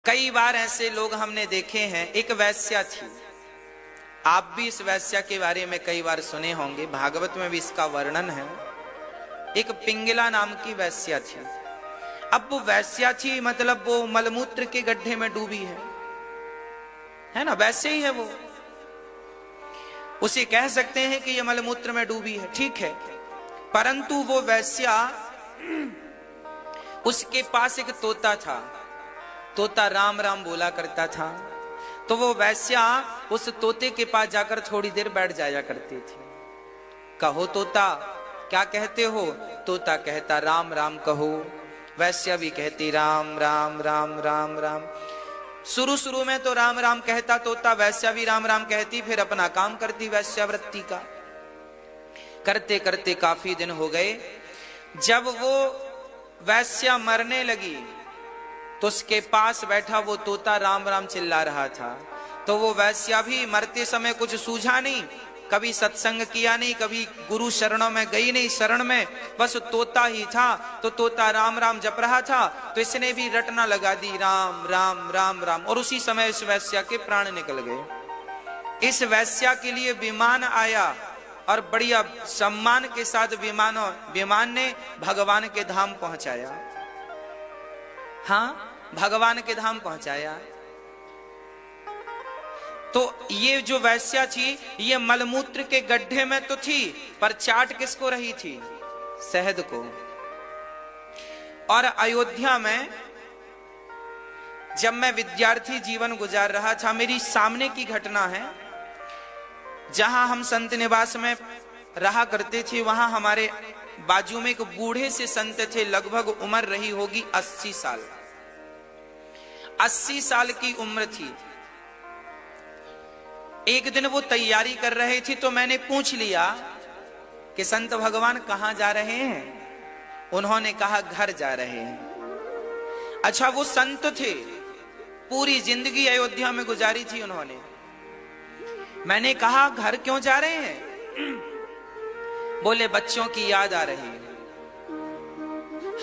कई बार ऐसे लोग हमने देखे हैं। एक वैश्या थी, आप भी इस वैश्या के बारे में कई बार सुने होंगे, भागवत में भी इसका वर्णन है। एक पिंगला नाम की वैश्या थी। अब वो वैश्या थी मतलब वो मलमूत्र के गड्ढे में डूबी है ना, वैसे ही है वो। उसे कह सकते हैं कि ये मलमूत्र में डूबी है, ठीक है। परंतु वो वैश्या, उसके पास एक तोता था, तोता राम राम बोला करता था। तो वो वैश्या उस तोते के पास जाकर थोड़ी देर बैठ जाया करती थी। कहो तोता क्या कहते हो? तोता कहता राम राम कहो। वैश्या भी कहती राम राम राम राम राम। शुरू में तो राम राम कहता तोता, वैश्या भी राम राम कहती, फिर अपना काम करती वैश्यावृत्ति का। करते करते काफी दिन हो गए। जब वो वैश्या मरने लगी तो उसके पास बैठा वो तोता राम राम चिल्ला रहा था। तो वो वैश्या भी मरते समय कुछ सूझा नहीं, कभी सत्संग किया नहीं, कभी गुरु शरणों में गई नहीं, शरण में बस तोता ही था। तो तोता राम राम जप रहा था, तो इसने भी रटना लगा दी राम राम राम राम। और उसी समय इस वैश्या के प्राण निकल गए। इस वैश्या के लिए विमान आया और बढ़िया सम्मान के साथ विमान ने भगवान के धाम पहुंचाया। हाँ, भगवान के धाम पहुंचाया। तो ये जो वैश्या थी, ये मलमूत्र के गड्ढे में तो थी, पर चाट किसको रही थी? शहद को। और अयोध्या में जब मैं विद्यार्थी जीवन गुजार रहा था, मेरी सामने की घटना है। जहां हम संत निवास में रहा करते थे, वहां हमारे बाजू में एक बूढ़े से संत थे, लगभग उम्र रही होगी 80 साल। 80 साल की उम्र थी। एक दिन वो तैयारी कर रहे थे, तो मैंने पूछ लिया कि संत भगवान कहां जा रहे हैं? उन्होंने कहा घर जा रहे हैं। अच्छा, वो संत थे, पूरी जिंदगी अयोध्या में गुजारी थी उन्होंने। मैंने कहा घर क्यों जा रहे हैं? बोले बच्चों की याद आ रही है।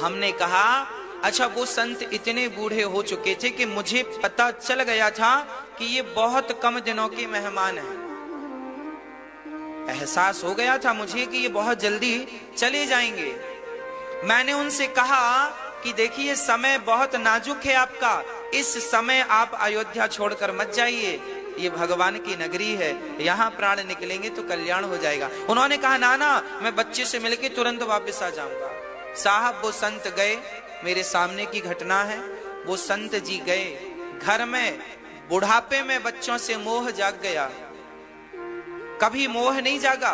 हमने कहा अच्छा, वो संत इतने बूढ़े हो चुके थे कि मुझे पता चल गया था कि ये बहुत कम दिनों के मेहमान हैं। एहसास हो गया था मुझे कि ये बहुत जल्दी चले जाएंगे। मैंने उनसे कहा कि देखिए समय बहुत नाजुक है आपका, इस समय आप अयोध्या छोड़कर मत जाइए, ये भगवान की नगरी है, यहाँ प्राण निकलेंगे तो कल्याण हो जाएगा। उन्होंने कहा ना ना, मैं बच्चे से मिलके तुरंत वापस आ जाऊंगा। साहब वो संत गए, मेरे सामने की घटना है। वो संत जी गए घर में, बुढ़ापे में बच्चों से मोह जाग गया। कभी मोह नहीं जागा,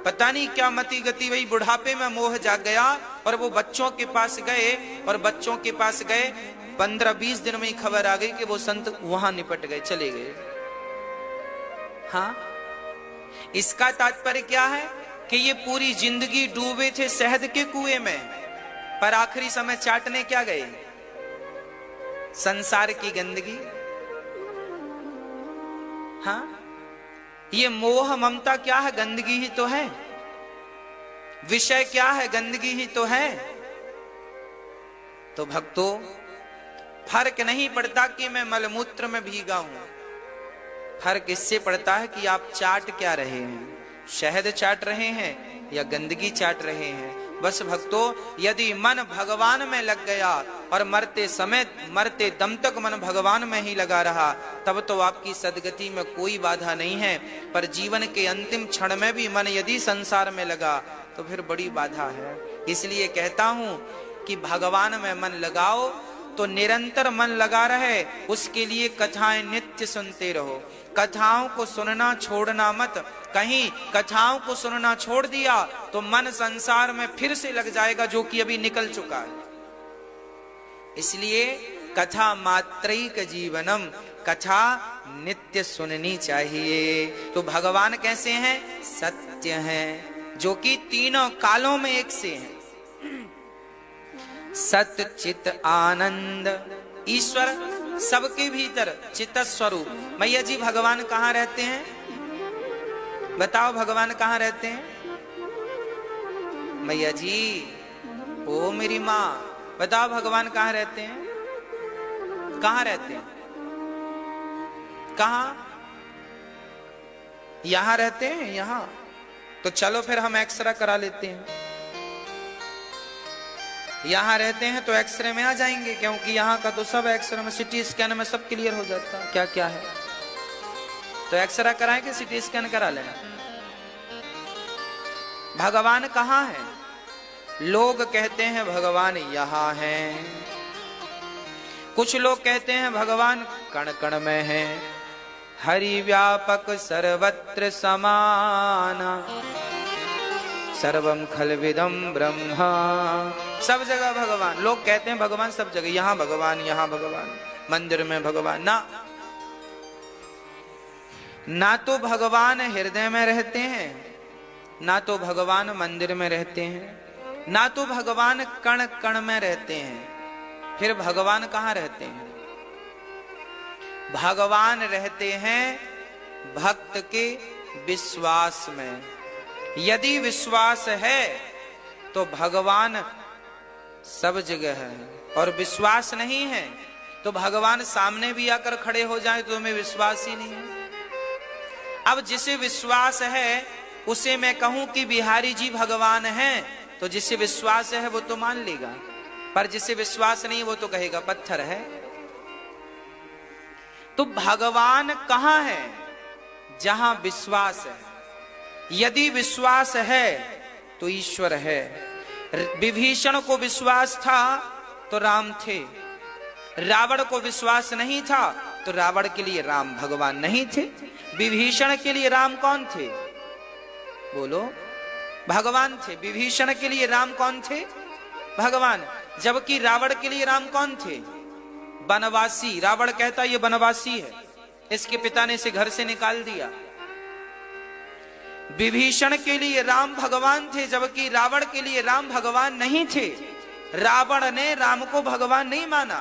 पता नहीं क्या मति गति, वही बुढ़ापे में मोह जाग गया। और वो बच्चों के पास गए, और बच्चों के पास गए 15-20 दिन में ही खबर आ गई कि वो संत वहां निपट गए, चले गए। हाँ, इसका तात्पर्य क्या है कि ये पूरी जिंदगी डूबे थे शहद के कुएं में, पर आखिरी समय चाटने क्या गए? संसार की गंदगी। हाँ, ये मोह ममता क्या है? गंदगी ही तो है। विषय क्या है? गंदगी ही तो है। तो भक्तों, फर्क नहीं पड़ता कि मैं मलमूत्र में भीगा हूं, फर्क इससे पड़ता है कि आप चाट क्या रहे हैं, शहद चाट रहे हैं या गंदगी चाट रहे हैं। बस भक्तों, यदि मन भगवान में लग गया और मरते समय, मरते दम तक मन भगवान में ही लगा रहा, तब तो आपकी सदगति में कोई बाधा नहीं है। पर जीवन के अंतिम क्षण में भी मन यदि संसार में लगा तो फिर बड़ी बाधा है। इसलिए कहता हूं कि भगवान में मन लगाओ तो निरंतर मन लगा रहे, उसके लिए कथाएं नित्य सुनते रहो। कथाओं को सुनना छोड़ना मत। कहीं कथाओं को सुनना छोड़ दिया तो मन संसार में फिर से लग जाएगा, जो कि अभी निकल चुका है। इसलिए कथा मात्रैक जीवनम, कथा नित्य सुननी चाहिए। तो भगवान कैसे हैं? सत्य हैं, जो कि तीनों कालों में एक से हैं। सत्य चित आनंद, ईश्वर सबके भीतर चित्त स्वरूप। मैया जी भगवान कहाँ रहते हैं? बताओ भगवान कहाँ रहते हैं? मैया जी, ओ मेरी माँ, बताओ भगवान कहाँ रहते हैं? कहां रहते हैं? कहां? यहां रहते हैं, यहां। तो चलो फिर हम एक्सरे करा लेते हैं। यहां रहते हैं तो एक्सरे में आ जाएंगे, क्योंकि यहां का तो सब एक्सरे में, सिटी स्कैन में सब क्लियर हो जाता है क्या क्या है। तो एक्सरे कराएं कि सिटी स्कैन करा लें? भगवान कहां है? लोग कहते हैं भगवान यहां हैं, कुछ लोग कहते हैं भगवान कण कण में है। हरि व्यापक सर्वत्र समाना, सर्वम खलविदम ब्रह्मा। सब जगह भगवान, लोग कहते हैं भगवान सब जगह, यहां भगवान, यहां भगवान, मंदिर में भगवान। ना तो भगवान हृदय में रहते हैं, ना तो भगवान मंदिर में रहते हैं, ना तो भगवान कण कण में रहते हैं। फिर भगवान कहां रहते हैं? भगवान रहते हैं भक्त के विश्वास में। यदि विश्वास है तो भगवान सब जगह है, और विश्वास नहीं है तो भगवान सामने भी आकर खड़े हो जाए तो हमें विश्वास ही नहीं है। अब जिसे विश्वास है उसे मैं कहूं कि बिहारी जी भगवान हैं, तो जिसे विश्वास है वो तो मान लेगा, पर जिसे विश्वास नहीं वो तो कहेगा पत्थर है। तो भगवान कहां है? जहां विश्वास है। यदि विश्वास है तो ईश्वर है। विभीषण को विश्वास था तो राम थे, रावण को विश्वास नहीं था तो रावण के लिए राम भगवान नहीं थे। विभीषण के लिए राम कौन थे? बोलो, भगवान थे। विभीषण के लिए राम कौन थे? भगवान। जबकि रावण के लिए राम कौन थे? वनवासी। रावण कहता ये वनवासी है, इसके पिता ने इसे घर से निकाल दिया। विभीषण के लिए राम भगवान थे, जबकि रावण के लिए राम भगवान नहीं थे। रावण ने राम को भगवान नहीं माना।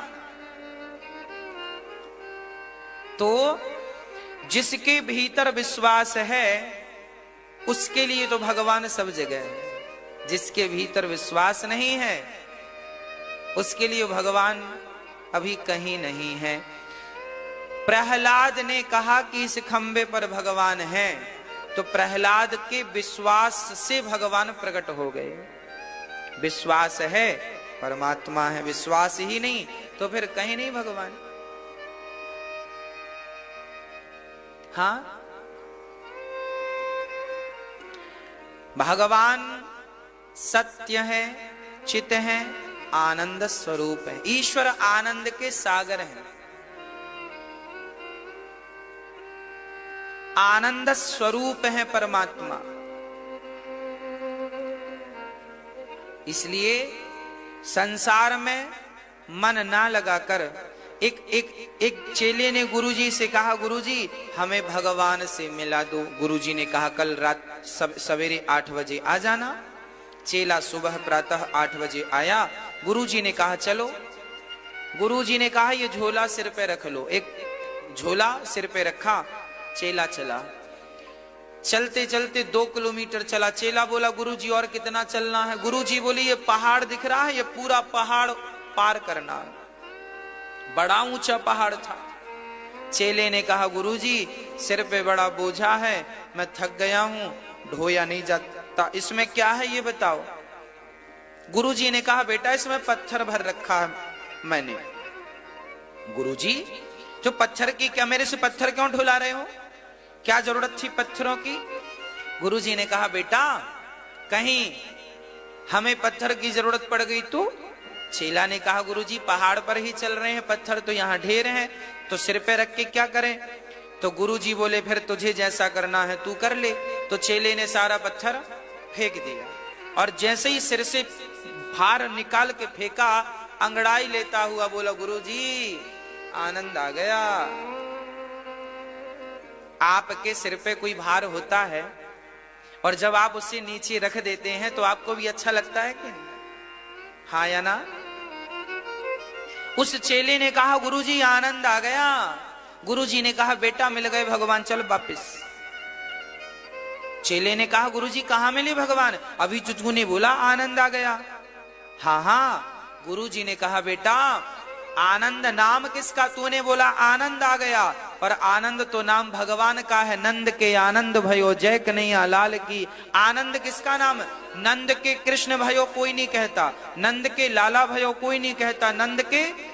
तो जिसके भीतर विश्वास है उसके लिए तो भगवान सब जगह है। जिसके भीतर विश्वास नहीं है उसके लिए भगवान अभी कहीं नहीं है। प्रहलाद ने कहा कि इस खंबे पर भगवान है, तो प्रहलाद के विश्वास से भगवान प्रकट हो गए। विश्वास है परमात्मा है, विश्वास ही नहीं तो फिर कहीं नहीं भगवान। हाँ, भगवान सत्य है, चित है, आनंद स्वरूप है। ईश्वर आनंद के सागर हैं, आनंद स्वरूप है परमात्मा। इसलिए संसार में मन ना लगाकर एक चेले ने गुरुजी से कहा, गुरुजी हमें भगवान से मिला दो। गुरुजी ने कहा कल रात सवेरे 8 बजे आ जाना। चेला सुबह प्रातः 8 बजे आया। गुरुजी ने कहा चलो। गुरुजी ने कहा ये झोला सिर पे रख लो। एक झोला सिर पे रखा, चेला चला। चलते चलते 2 किलोमीटर चला। चेला बोला गुरुजी और कितना चलना है? गुरुजी बोली ये पहाड़ दिख रहा है, ये पूरा पहाड़ पार करना है। बड़ा ऊंचा पहाड़ था। चेले ने कहा गुरुजी सिर पे बड़ा बोझा है, मैं थक गया हूं, ढोया नहीं जाता, इसमें क्या है ये बताओ। गुरुजी ने कहा बेटा इसमें पत्थर भर रखा है मैंने। गुरुजी जो पत्थर की, क्या मेरे से पत्थर क्यों ढुला रहे हो? क्या जरूरत थी पत्थरों की? गुरुजी ने कहा बेटा कहीं हमें पत्थर की जरूरत पड़ गई तो? चेला ने कहा गुरुजी पहाड़ पर ही चल रहे हैं, पत्थर तो यहाँ ढेर हैं, तो सिर पे रख के क्या करें? तो गुरुजी बोले फिर तुझे जैसा करना है तू कर ले। तो चेले ने सारा पत्थर फेंक दिया, और जैसे ही सिर से भार निकाल के फेंका, अंगड़ाई लेता हुआ बोला गुरुजी आनंद आ गया। आपके सिर पे कोई भार होता है और जब आप उसे नीचे रख देते हैं तो आपको भी अच्छा लगता है कि हाँ या ना? उस चेले ने कहा गुरुजी आनंद आ गया। गुरुजी ने कहा बेटा मिल गए भगवान, चल वापिस। चेले ने कहा गुरुजी कहां मिले भगवान? अभी तुझको ने बोला आनंद आ गया। हाँ हाँ। गुरुजी ने कहा बेटा आनंद नाम किसका? तूने बोला आनंद आ गया, और आनंद तो नाम भगवान का है। नंद के आनंद भयो जय कन्हैया लाल की। आनंद किसका नाम? नंद के कृष्ण भयो कोई नहीं कहता, नंद के लाला भयो कोई नहीं कहता, नंद के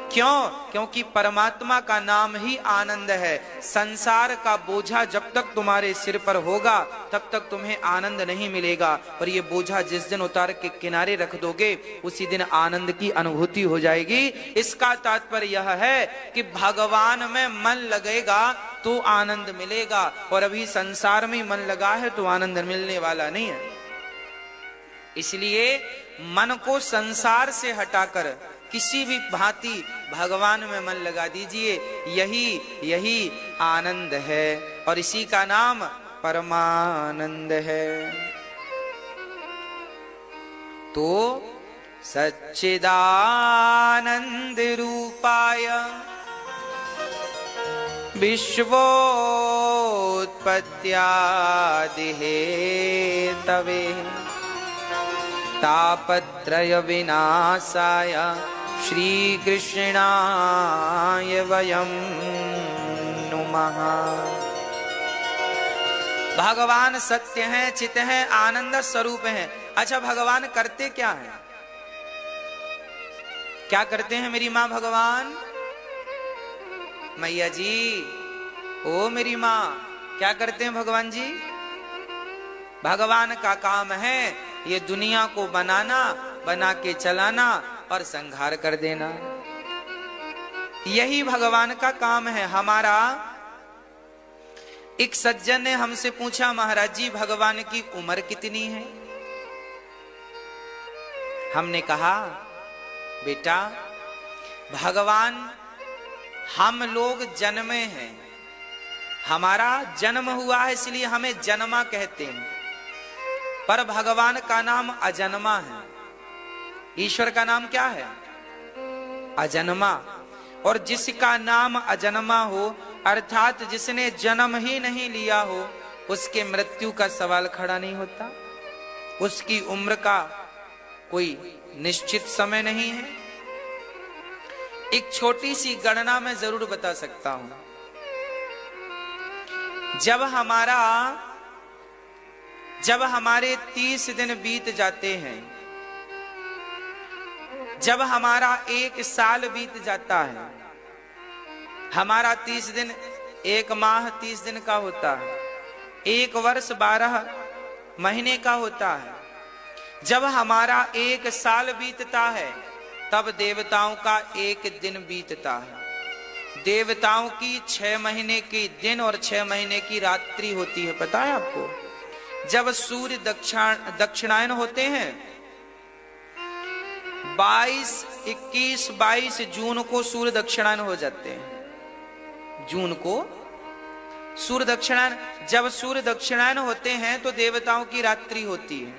क्यों? क्योंकि परमात्मा का नाम ही आनंद है। संसार का बोझा जब तक तुम्हारे सिर पर होगा तब तक तुम्हें आनंद नहीं मिलेगा, और ये बोझा जिस दिन उतार के किनारे रख दोगे उसी दिन आनंद की अनुभूति हो जाएगी। इसका तात्पर्य यह है कि भगवान में मन लगेगा तो आनंद मिलेगा, और अभी संसार में मन लगा है तो आनंद मिलने वाला नहीं है। इसलिए मन को संसार से हटाकर किसी भी भांति भगवान में मन लगा दीजिए, यही आनंद है, और इसी का नाम परमानंद है। तो सच्चिदानंद रूपाय विश्वोत्पत्त्यादि हेतवे तापत्रय विनाशाय श्री कृष्णाय वयं नुमः। भगवान सत्य हैं, चित हैं, आनंद स्वरूप हैं। अच्छा, भगवान करते क्या हैं? क्या करते हैं मेरी माँ भगवान? मैया जी, ओ मेरी माँ, क्या करते हैं भगवान जी? भगवान का काम है ये दुनिया को बनाना, बना के चलाना और संहार कर देना। यही भगवान का काम है हमारा। एक सज्जन ने हमसे पूछा, महाराज जी भगवान की उम्र कितनी है? हमने कहा, बेटा भगवान हम लोग जन्मे हैं, हमारा जन्म हुआ है इसलिए हमें जन्मा कहते हैं, पर भगवान का नाम अजन्मा है। ईश्वर का नाम क्या है? अजन्मा। और जिसका नाम अजन्मा हो, अर्थात जिसने जन्म ही नहीं लिया हो, उसके मृत्यु का सवाल खड़ा नहीं होता। उसकी उम्र का कोई निश्चित समय नहीं है। एक छोटी सी गणना मैं जरूर बता सकता हूं। जब हमारे 30 दिन बीत जाते हैं, जब हमारा 1 साल बीत जाता है, हमारा 30 दिन 1 माह 30 दिन का होता है, 1 वर्ष 12 महीने का होता है। जब हमारा 1 साल बीतता है तब देवताओं का 1 दिन बीतता है। देवताओं की 6 महीने की दिन और 6 महीने की रात्रि होती है, पता है आपको? जब सूर्य दक्षिणायन होते हैं, 21-22 जून को सूर्य दक्षिणायन हो जाते हैं। जून को सूर्य दक्षिणायन, जब सूर्य दक्षिणायन होते हैं तो देवताओं की रात्रि होती है।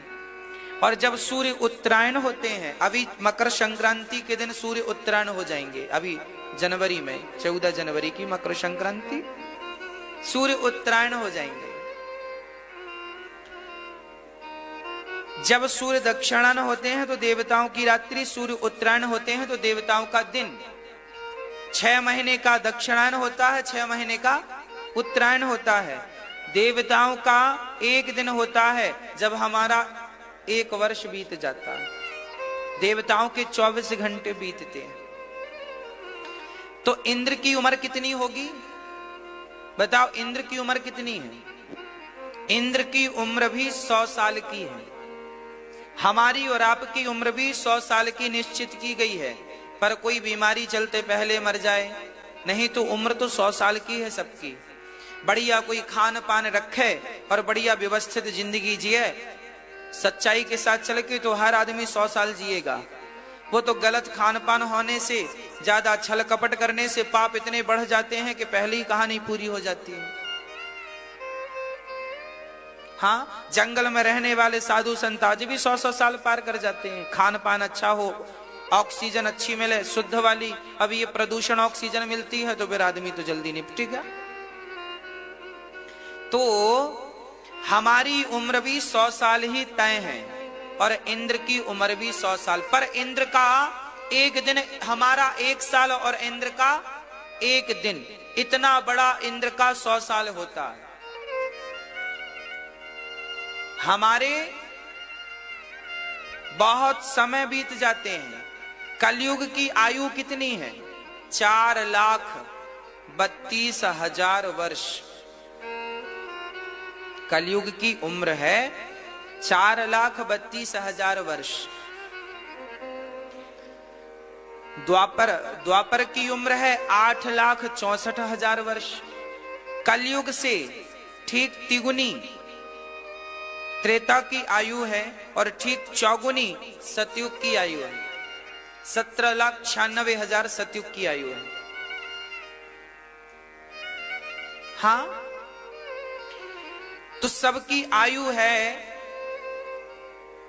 और जब सूर्य उत्तरायण होते हैं, अभी मकर संक्रांति के दिन सूर्य उत्तरायण हो जाएंगे, अभी जनवरी में 14 जनवरी की मकर संक्रांति, सूर्य उत्तरायण हो जाएंगे। जब सूर्य दक्षिणायन होते हैं तो देवताओं की रात्रि, सूर्य उत्तरायण होते हैं तो देवताओं का दिन। 6 महीने का दक्षिणायन होता है, 6 महीने का उत्तरायण होता है। देवताओं का 1 दिन होता है जब हमारा 1 वर्ष बीत जाता है। देवताओं के 24 घंटे बीतते हैं। तो इंद्र की उम्र कितनी होगी? बताओ, इंद्र की उम्र कितनी है? इंद्र की उम्र भी 100 साल की है। हमारी और आपकी उम्र भी 100 साल की निश्चित की गई है, पर कोई बीमारी चलते पहले मर जाए, नहीं तो उम्र तो 100 साल की है सबकी। बढ़िया कोई खान पान रखे और बढ़िया व्यवस्थित जिंदगी जिए, सच्चाई के साथ चल के तो हर आदमी 100 साल जिएगा। वो तो गलत खान पान होने से, ज्यादा छल कपट करने से पाप इतने बढ़ जाते हैं कि पहली कहानी पूरी हो जाती है। हाँ, जंगल में रहने वाले साधु संत आज भी 100-100 साल पार कर जाते हैं। खान पान अच्छा हो, ऑक्सीजन अच्छी मिले, शुद्ध वाली। अब ये प्रदूषण ऑक्सीजन मिलती है तो फिर आदमी तो जल्दी निपटेगा। तो हमारी उम्र भी 100 साल ही तय है और इंद्र की उम्र भी 100 साल। पर इंद्र का एक दिन, हमारा 1 साल और इंद्र का 1 दिन, इतना बड़ा इंद्र का 100 साल होता है। हमारे बहुत समय बीत जाते हैं। कलयुग की आयु कितनी है? 4,32,000 वर्ष कलयुग की उम्र है, 4,32,000 वर्ष। द्वापर की उम्र है 8,64,000 वर्ष। कलयुग से ठीक तिगुनी त्रेता की आयु है और ठीक चौगुनी सतयुग की आयु है। 17,96,000 सतयुग की आयु है। हाँ, तो सबकी आयु है।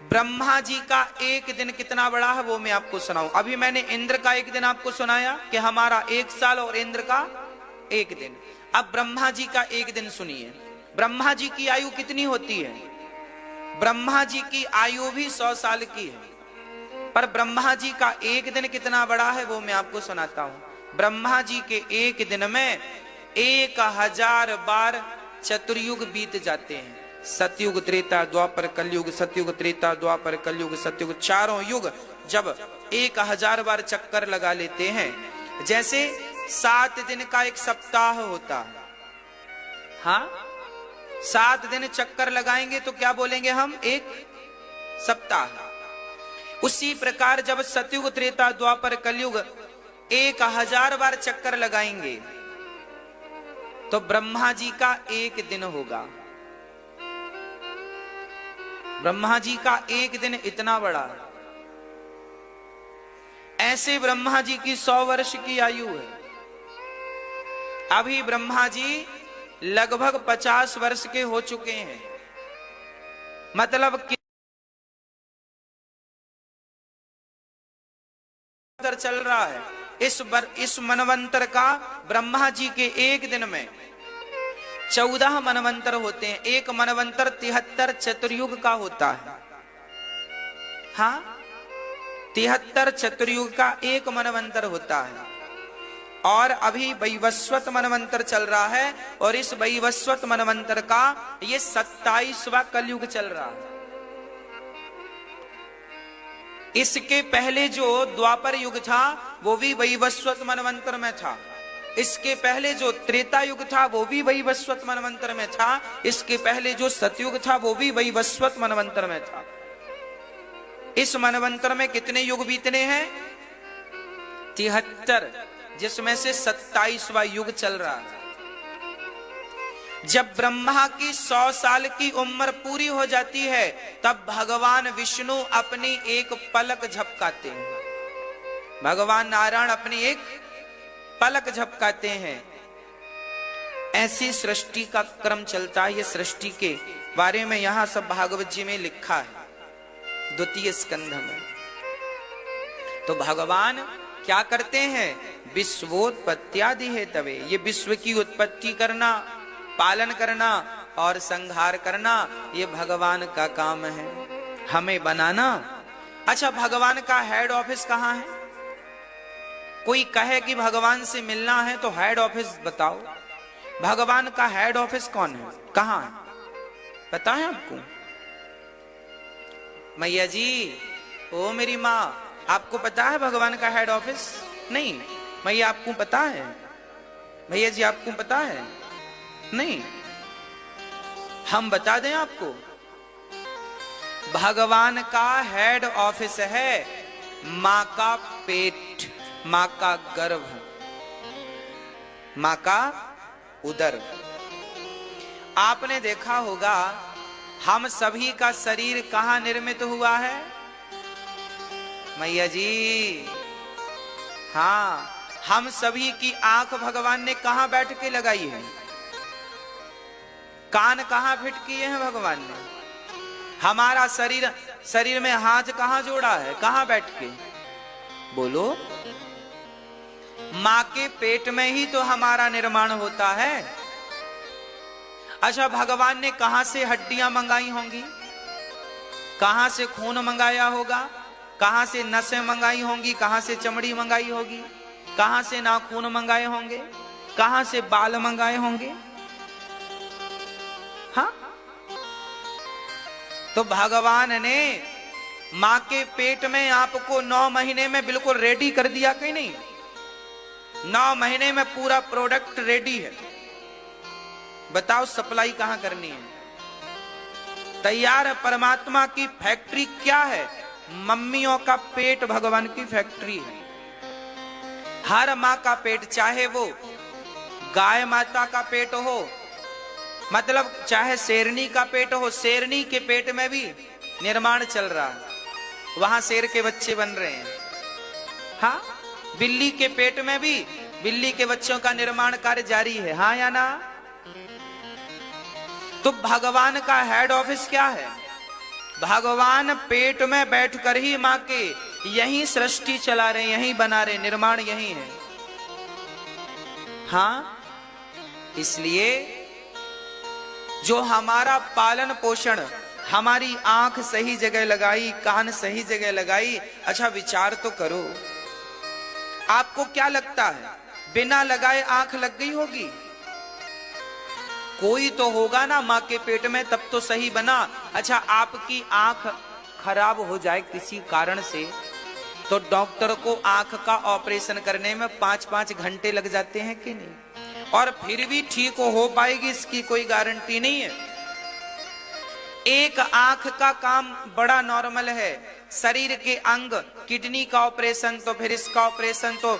ब्रह्मा जी का एक दिन कितना बड़ा है वो मैं आपको सुनाऊं। अभी मैंने इंद्र का एक दिन आपको सुनाया कि हमारा 1 साल और इंद्र का 1 दिन। अब ब्रह्मा जी का एक दिन सुनिए। ब्रह्मा जी की आयु कितनी होती है? ब्रह्मा जी की आयु भी 100 साल की है, पर ब्रह्मा जी का एक दिन कितना बड़ा है वो मैं आपको सुनाता हूं। ब्रह्मा जी के एक दिन में 1000 बार चतुर्युग बीत जाते हैं। सतयुग, त्रेता, द्वापर, कलयुग, सतयुग, त्रेता, द्वापर, कलयुग, सतयुग, चारों युग जब 1000 बार चक्कर लगा लेते हैं, जैसे 7 दिन का एक सप्ताह होता है। हाँ, 7 दिन चक्कर लगाएंगे तो क्या बोलेंगे हम? एक सप्ताह। उसी प्रकार जब सतयुग, त्रेता, द्वापर, कलयुग 1000 बार चक्कर लगाएंगे तो ब्रह्मा जी का एक दिन होगा। ब्रह्मा जी का एक दिन इतना बड़ा। ऐसे ब्रह्मा जी की 100 वर्ष की आयु है। अभी ब्रह्मा जी लगभग 50 वर्ष के हो चुके हैं। मतलब कि चल रहा है इस मनवंतर का। ब्रह्मा जी के एक दिन में 14 मनवंतर होते हैं। एक मनवंतर 73 चतुर्युग का होता है। हाँ, 73 चतुर्युग का एक मनवंतर होता है। और अभी वैवस्वत मनवंतर चल रहा है, और इस वैवस्वत मनवंतर का ये 27वां कलयुग चल रहा है। इसके पहले जो द्वापर युग था वो भी वैवस्वत मनवंतर में था। इसके पहले जो त्रेता युग था वो भी वैवस्वत मनवंतर में था। इसके पहले जो सतयुग था वो भी वैवस्वत मनवंतर में था। इस मनवंतर में कितने युग बीतने हैं? 73, जिसमें से 27वां युग चल रहा है। जब ब्रह्मा की 100 साल की उम्र पूरी हो जाती है तब भगवान विष्णु अपनी एक पलक झपकाते हैं। भगवान नारायण अपनी एक पलक झपकाते हैं। ऐसी सृष्टि का क्रम चलता है। ये सृष्टि के बारे में यहां सब भागवत जी में लिखा है, 2 स्कंध में। तो भगवान क्या करते हैं? विश्वोत्पत्त्यादि है तवे। ये विश्व की उत्पत्ति करना, पालन करना और संहार करना ये भगवान का काम है, हमें बनाना। अच्छा, भगवान का हेड ऑफिस कहाँ है? कोई कहे कि भगवान से मिलना है तो हेड ऑफिस बताओ। भगवान का हेड ऑफिस कौन है, कहाँ है? पता है आपको? मैया जी, ओ मेरी माँ, आपको पता है भगवान का हेड ऑफिस? नहीं। मैया आपको पता है? भैया जी आपको पता है? नहीं। हम बता दें आपको। भगवान का हेड ऑफिस है मां का पेट, मां का गर्भ, मां का उदर। आपने देखा होगा हम सभी का शरीर कहां निर्मित हुआ है? मैया जी, हाँ, हम सभी की आंख भगवान ने कहां बैठ के लगाई है? कान कहां फिट किए हैं भगवान ने? हमारा शरीर में हाथ कहां जोड़ा है? कहां बैठ के? बोलो। मां के पेट में ही तो हमारा निर्माण होता है। अच्छा, भगवान ने कहां से हड्डियां मंगाई होंगी? कहां से खून मंगाया होगा? कहां से नसें मंगाई होंगी, कहां से चमड़ी मंगाई होगी, कहां से नाखून मंगाए होंगे, कहां से बाल मंगाए होंगे। हाँ, तो भगवान ने मां के पेट में आपको 9 महीने में बिल्कुल रेडी कर दिया कि नहीं? 9 महीने में पूरा प्रोडक्ट रेडी है। बताओ सप्लाई कहां करनी है? तैयार है। परमात्मा की फैक्ट्री क्या है? मम्मियों का पेट भगवान की फैक्ट्री है। हर मां का पेट, चाहे वो गाय माता का पेट हो, मतलब चाहे शेरनी का पेट हो, शेरनी के पेट में भी निर्माण चल रहा है, वहां शेर के बच्चे बन रहे हैं। हाँ, बिल्ली के पेट में भी बिल्ली के बच्चों का निर्माण कार्य जारी है। हाँ या ना? तो भगवान का हेड ऑफिस क्या है? भगवान पेट में बैठकर ही मां के यही सृष्टि चला रहे, यही बना रहे, निर्माण यही है। हाँ, इसलिए जो हमारा पालन पोषण, हमारी आंख सही जगह लगाई, कान सही जगह लगाई। अच्छा विचार तो करो, आपको क्या लगता है बिना लगाए आंख लग गई होगी? कोई तो होगा ना मां के पेट में, तब तो सही बना। अच्छा, आपकी आंख खराब हो जाए किसी कारण से, तो डॉक्टर को आंख का ऑपरेशन करने में 5-5 घंटे लग जाते हैं कि नहीं? और फिर भी ठीक हो पाएगी इसकी कोई गारंटी नहीं है। एक आंख का काम बड़ा नॉर्मल है, शरीर के अंग, किडनी का ऑपरेशन, तो फिर इसका ऑपरेशन, तो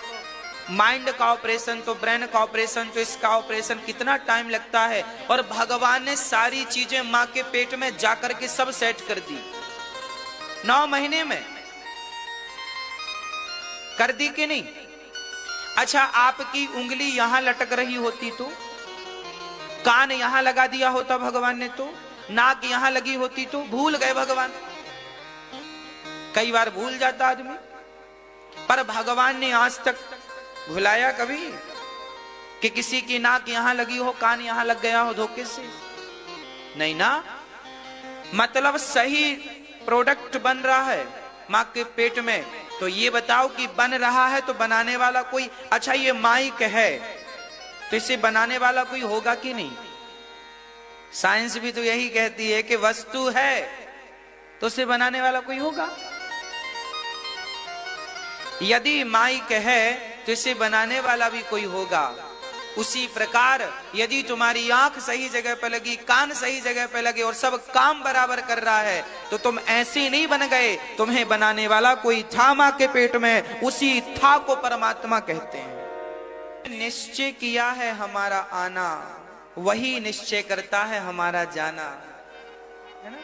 माइंड का ऑपरेशन, तो ब्रेन का ऑपरेशन, तो इसका ऑपरेशन, कितना टाइम लगता है। और भगवान ने सारी चीजें मां के पेट में जाकर के सब सेट कर दी 9 महीने में। कर दी कि नहीं? अच्छा, आपकी उंगली यहां लटक रही होती तो, कान यहां लगा दिया होता भगवान ने तो, नाक यहां लगी होती तो, भूल गए भगवान। कई बार भूल जाता आदमी, पर भगवान ने आज तक भुलाया कभी कि किसी की नाक यहां लगी हो, कान यहां लग गया हो धोखे से? नहीं ना। मतलब सही प्रोडक्ट बन रहा है मां के पेट में। तो ये बताओ कि बन रहा है तो बनाने वाला कोई, अच्छा ये माइक है तो इसे बनाने वाला कोई होगा कि नहीं? साइंस भी तो यही कहती है कि वस्तु है तो उसे बनाने वाला कोई होगा। यदि माइक है तो इसे बनाने वाला भी कोई होगा। उसी प्रकार यदि तुम्हारी आंख सही जगह पर लगी, कान सही जगह पर लगे और सब काम बराबर कर रहा है, तो तुम ऐसे नहीं बन गए, तुम्हें बनाने वाला कोई था मां के पेट में। उसी था को परमात्मा कहते हैं। निश्चय किया है हमारा आना, वही निश्चय करता है हमारा जाना, है ना?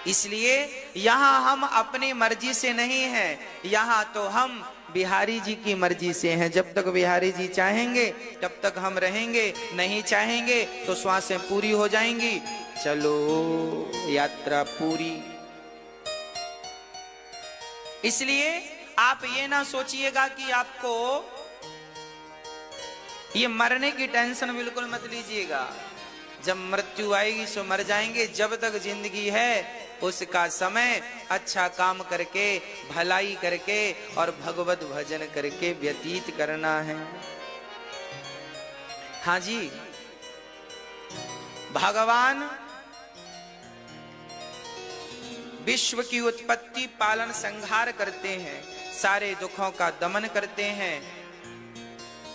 इसलिए यहां हम अपनी मर्जी से नहीं हैं, यहां तो हम बिहारी जी की मर्जी से हैं। जब तक बिहारी जी चाहेंगे तब तक हम रहेंगे, नहीं चाहेंगे तो श्वासें पूरी हो जाएंगी। चलो यात्रा पूरी। इसलिए आप ये ना सोचिएगा कि आपको ये मरने की टेंशन बिल्कुल मत लीजिएगा। जब मृत्यु आएगी सो मर जाएंगे। जब तक जिंदगी है उसका समय अच्छा काम करके, भलाई करके और भगवत भजन करके व्यतीत करना है। हाँ जी, भगवान विश्व की उत्पत्ति, पालन, संहार करते हैं, सारे दुखों का दमन करते हैं।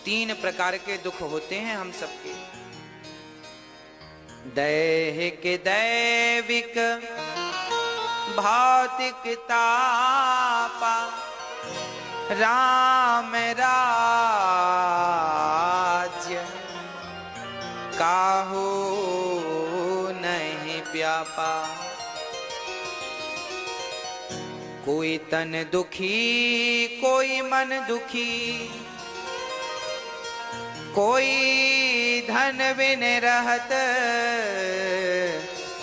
3 प्रकार के दुख होते हैं हम सबके। दैहिक, दैविक, भौतिक तापा, राम राज्य काहू नहीं व्यापा। कोई तन दुखी, कोई मन दुखी, कोई धन बिन रहत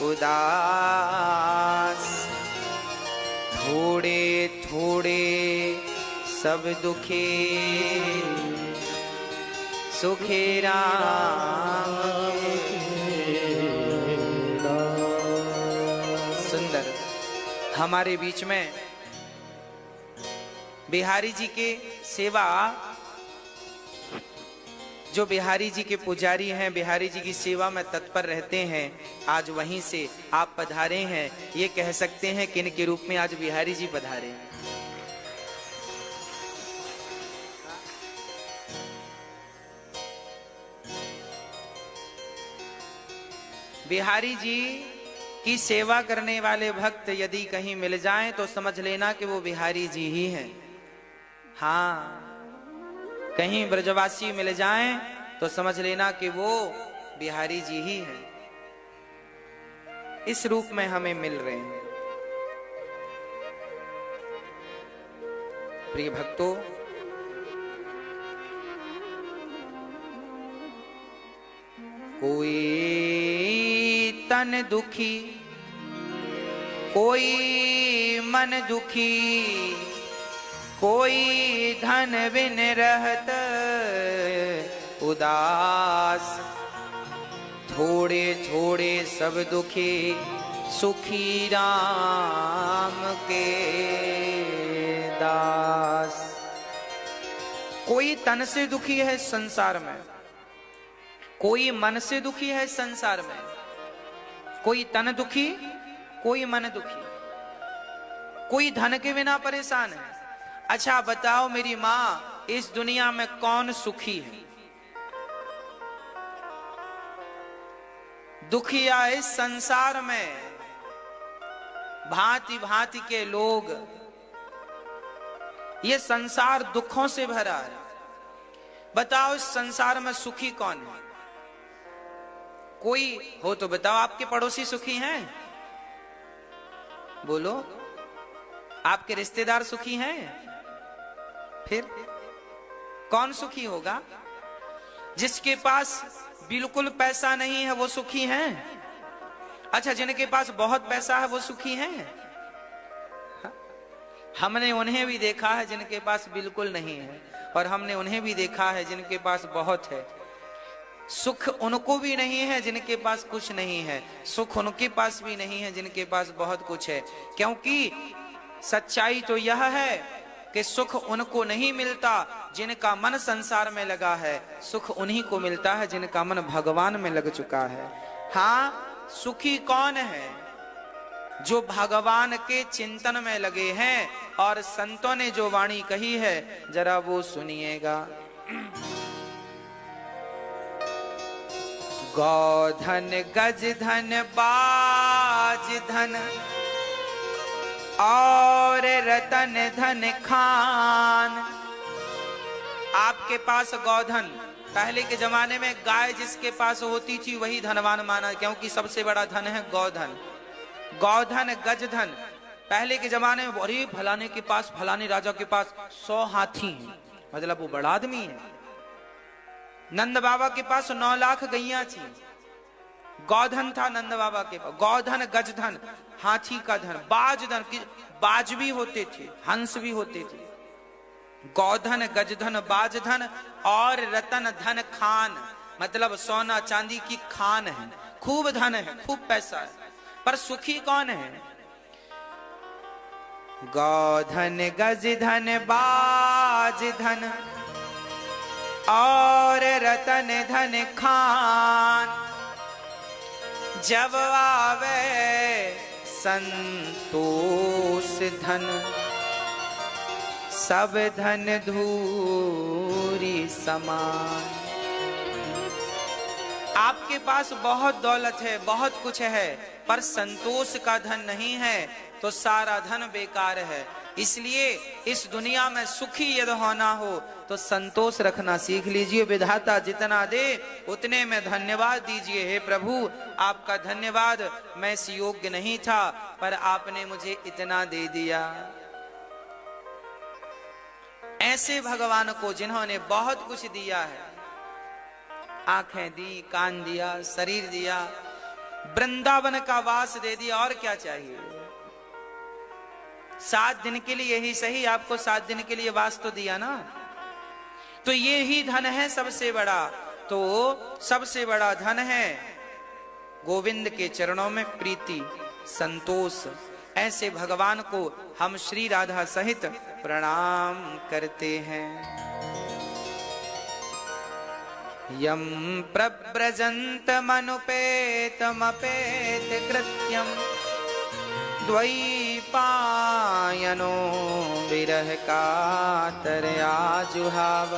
उदास। थोड़े थोड़े सब दुखी, सुखी राम। सुंदर। हमारे बीच में बिहारी जी के सेवा, जो बिहारी जी के पुजारी हैं, बिहारी जी की सेवा में तत्पर रहते हैं, आज वहीं से आप पधारे हैं। ये कह सकते हैं किन के रूप में आज बिहारी जी पधारे हैं। बिहारी जी की सेवा करने वाले भक्त यदि कहीं मिल जाएं तो समझ लेना कि वो बिहारी जी ही हैं। हाँ, कहीं ब्रजवासी मिल जाएं तो समझ लेना कि वो बिहारी जी ही हैं। इस रूप में हमें मिल रहे हैं। प्रिय भक्तों, कोई तन दुखी, कोई मन दुखी, कोई धन बिन रहत उदास, थोड़े थोड़े सब दुखी, सुखी राम के दास। कोई तन से दुखी है संसार में, कोई मन से दुखी है संसार में, कोई तन दुखी, कोई मन दुखी, कोई धन के बिना परेशान है। अच्छा बताओ मेरी माँ, इस दुनिया में कौन सुखी है? दुखिया इस संसार में भांति भांति के लोग, ये संसार दुखों से भरा है। बताओ इस संसार में सुखी कौन है? कोई हो तो बताओ, आपके पड़ोसी सुखी हैं? बोलो, आपके रिश्तेदार सुखी हैं? फिर कौन सुखी होगा? जिसके पास बिल्कुल पैसा नहीं है वो सुखी हैं? अच्छा, जिनके पास बहुत पैसा है वो सुखी हैं? हमने उन्हें भी देखा है जिनके पास बिल्कुल नहीं है, और हमने उन्हें भी देखा है जिनके पास बहुत है। सुख उनको भी नहीं है जिनके पास कुछ नहीं है, सुख उनके पास भी नहीं है जिनके पास बहुत कुछ है। क्योंकि सच्चाई तो यह है कि सुख उनको नहीं मिलता जिनका मन संसार में लगा है, सुख उन्हीं को मिलता है जिनका मन भगवान में लग चुका है। हाँ, सुखी कौन है? जो भगवान के चिंतन में लगे हैं। और संतों ने जो वाणी कही है जरा वो सुनिएगा। गौधन गज धन बाज धन और रतन धन खान। आपके पास गौधन, पहले के जमाने में गाय जिसके पास होती थी वही धनवान माना, क्योंकि सबसे बड़ा धन है गौधन। गौधन गज धन, पहले के जमाने में अरे फलाने के पास, फलाने राजा के पास 100 हाथी हैं, मतलब वो बड़ा आदमी है। नंद बाबा के पास 9 लाख गैया थी, गौधन था नंद बाबा के पास। गौधन गज धन, हाथी का धन। बाज धन, बाज भी होते थे, हंस भी होते थे। गौधन गज धन बाज धन और रतन धन खान, मतलब सोना चांदी की खान है, खूब धन है, खूब पैसा है। पर सुखी कौन है? गौधन गज धन बाज धन और रतन धन खान। जब आवे संतोष धन, सब धन धूरी समान। आपके पास बहुत दौलत है, बहुत कुछ है, पर संतोष का धन नहीं है तो सारा धन बेकार है। इसलिए इस दुनिया में सुखी यदि होना हो तो संतोष रखना सीख लीजिए। विधाता जितना दे उतने में धन्यवाद दीजिए। हे प्रभु, आपका धन्यवाद, मैं इस योग्य नहीं था पर आपने मुझे इतना दे दिया। ऐसे भगवान को जिन्होंने बहुत कुछ दिया है, आंखें दी, कान दिया, शरीर दिया, वृंदावन का वास दे दिया, और क्या चाहिए? 7 दिन के लिए ही सही, आपको 7 दिन के लिए वास तो दिया ना। तो ये ही धन है सबसे बड़ा। तो सबसे बड़ा धन है गोविंद के चरणों में प्रीति, संतोष। ऐसे भगवान को हम श्री राधा सहित प्रणाम करते हैं। यम प्रव्रजन्तमनुपेतमपेत कृत्यम द्वैपायनो विरह कातरया जुहाव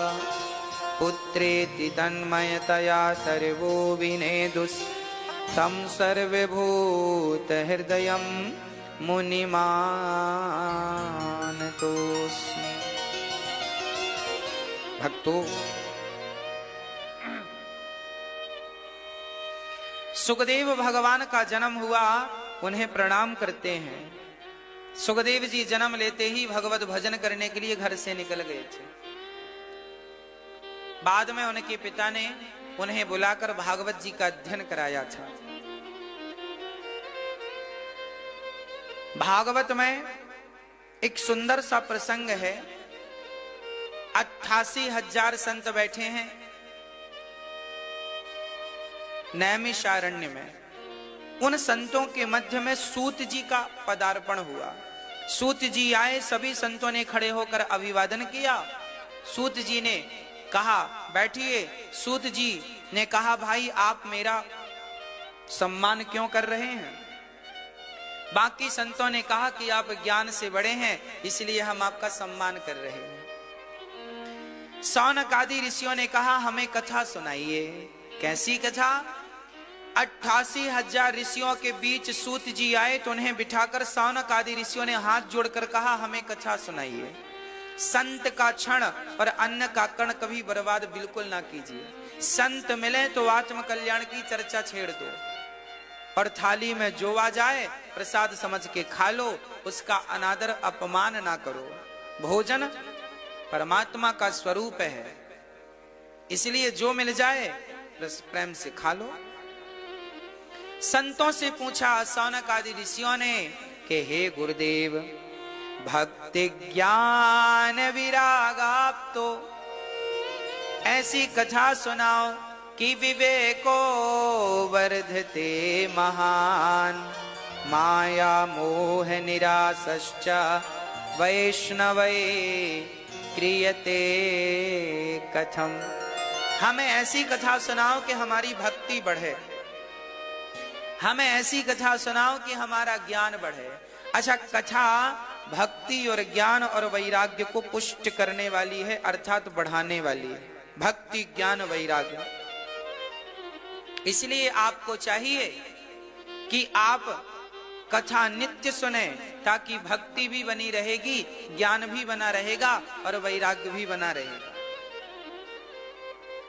पुत्रेति तन्मयतया सर्वो विनेदुस्तं सर्वभूत हृदयं मुनिमानतोऽस्मि। भक्तों, सुखदेव भगवान का जन्म हुआ, उन्हें प्रणाम करते हैं। सुखदेव जी जन्म लेते ही भगवत भजन करने के लिए घर से निकल गए थे। बाद में उनके पिता ने उन्हें बुलाकर भागवत जी का अध्ययन कराया था। भागवत में एक सुंदर सा प्रसंग है। 88,000 संत बैठे हैं नैमिषारण्य में। उन संतों के मध्य में सूत जी का पदार्पण हुआ। सूत जी आए, सभी संतों ने खड़े होकर अभिवादन किया। सूत जी ने कहा बैठिए। सूत जी ने कहा भाई आप मेरा सम्मान क्यों कर रहे हैं? बाकी संतों ने कहा कि आप ज्ञान से बड़े हैं, इसलिए हम आपका सम्मान कर रहे हैं। सौनक आदि ऋषियों ने कहा हमें कथा सुनाइए। कैसी कथा? 88,000 ऋषियों के बीच सूत जी आए तो उन्हें बिठाकर सौनक आदि ऋषियों ने हाथ जोड़कर कहा हमें कथा सुनाइए। संत का क्षण और अन्न का कण कभी बर्बाद बिल्कुल ना कीजिए। संत मिले तो आत्म कल्याण की चर्चा छेड़ दो और थाली में जो आ जाए प्रसाद समझ के खा लो, उसका अनादर अपमान ना करो। भोजन परमात्मा का स्वरूप है, इसलिए जो मिल जाए रस प्रेम से खा लो। संतों से पूछा सौनक आदि ऋषियों ने कि हे गुरुदेव, भक्ति ज्ञान विराग आप तो ऐसी कथा सुनाओ कि विवेको वर्धते महान, माया मोह निरासश्च वैष्णवे क्रियते कथम। हमें ऐसी कथा सुनाओ कि हमारी भक्ति बढ़े, हमें ऐसी कथा सुनाओ कि हमारा ज्ञान बढ़े। अच्छा, कथा भक्ति और ज्ञान और वैराग्य को पुष्ट करने वाली है, अर्थात बढ़ाने वाली है। भक्ति ज्ञान वैराग्य। इसलिए आपको चाहिए कि आप कथा नित्य सुने, ताकि भक्ति भी बनी रहेगी, ज्ञान भी बना रहेगा और वैराग्य भी बना रहेगा।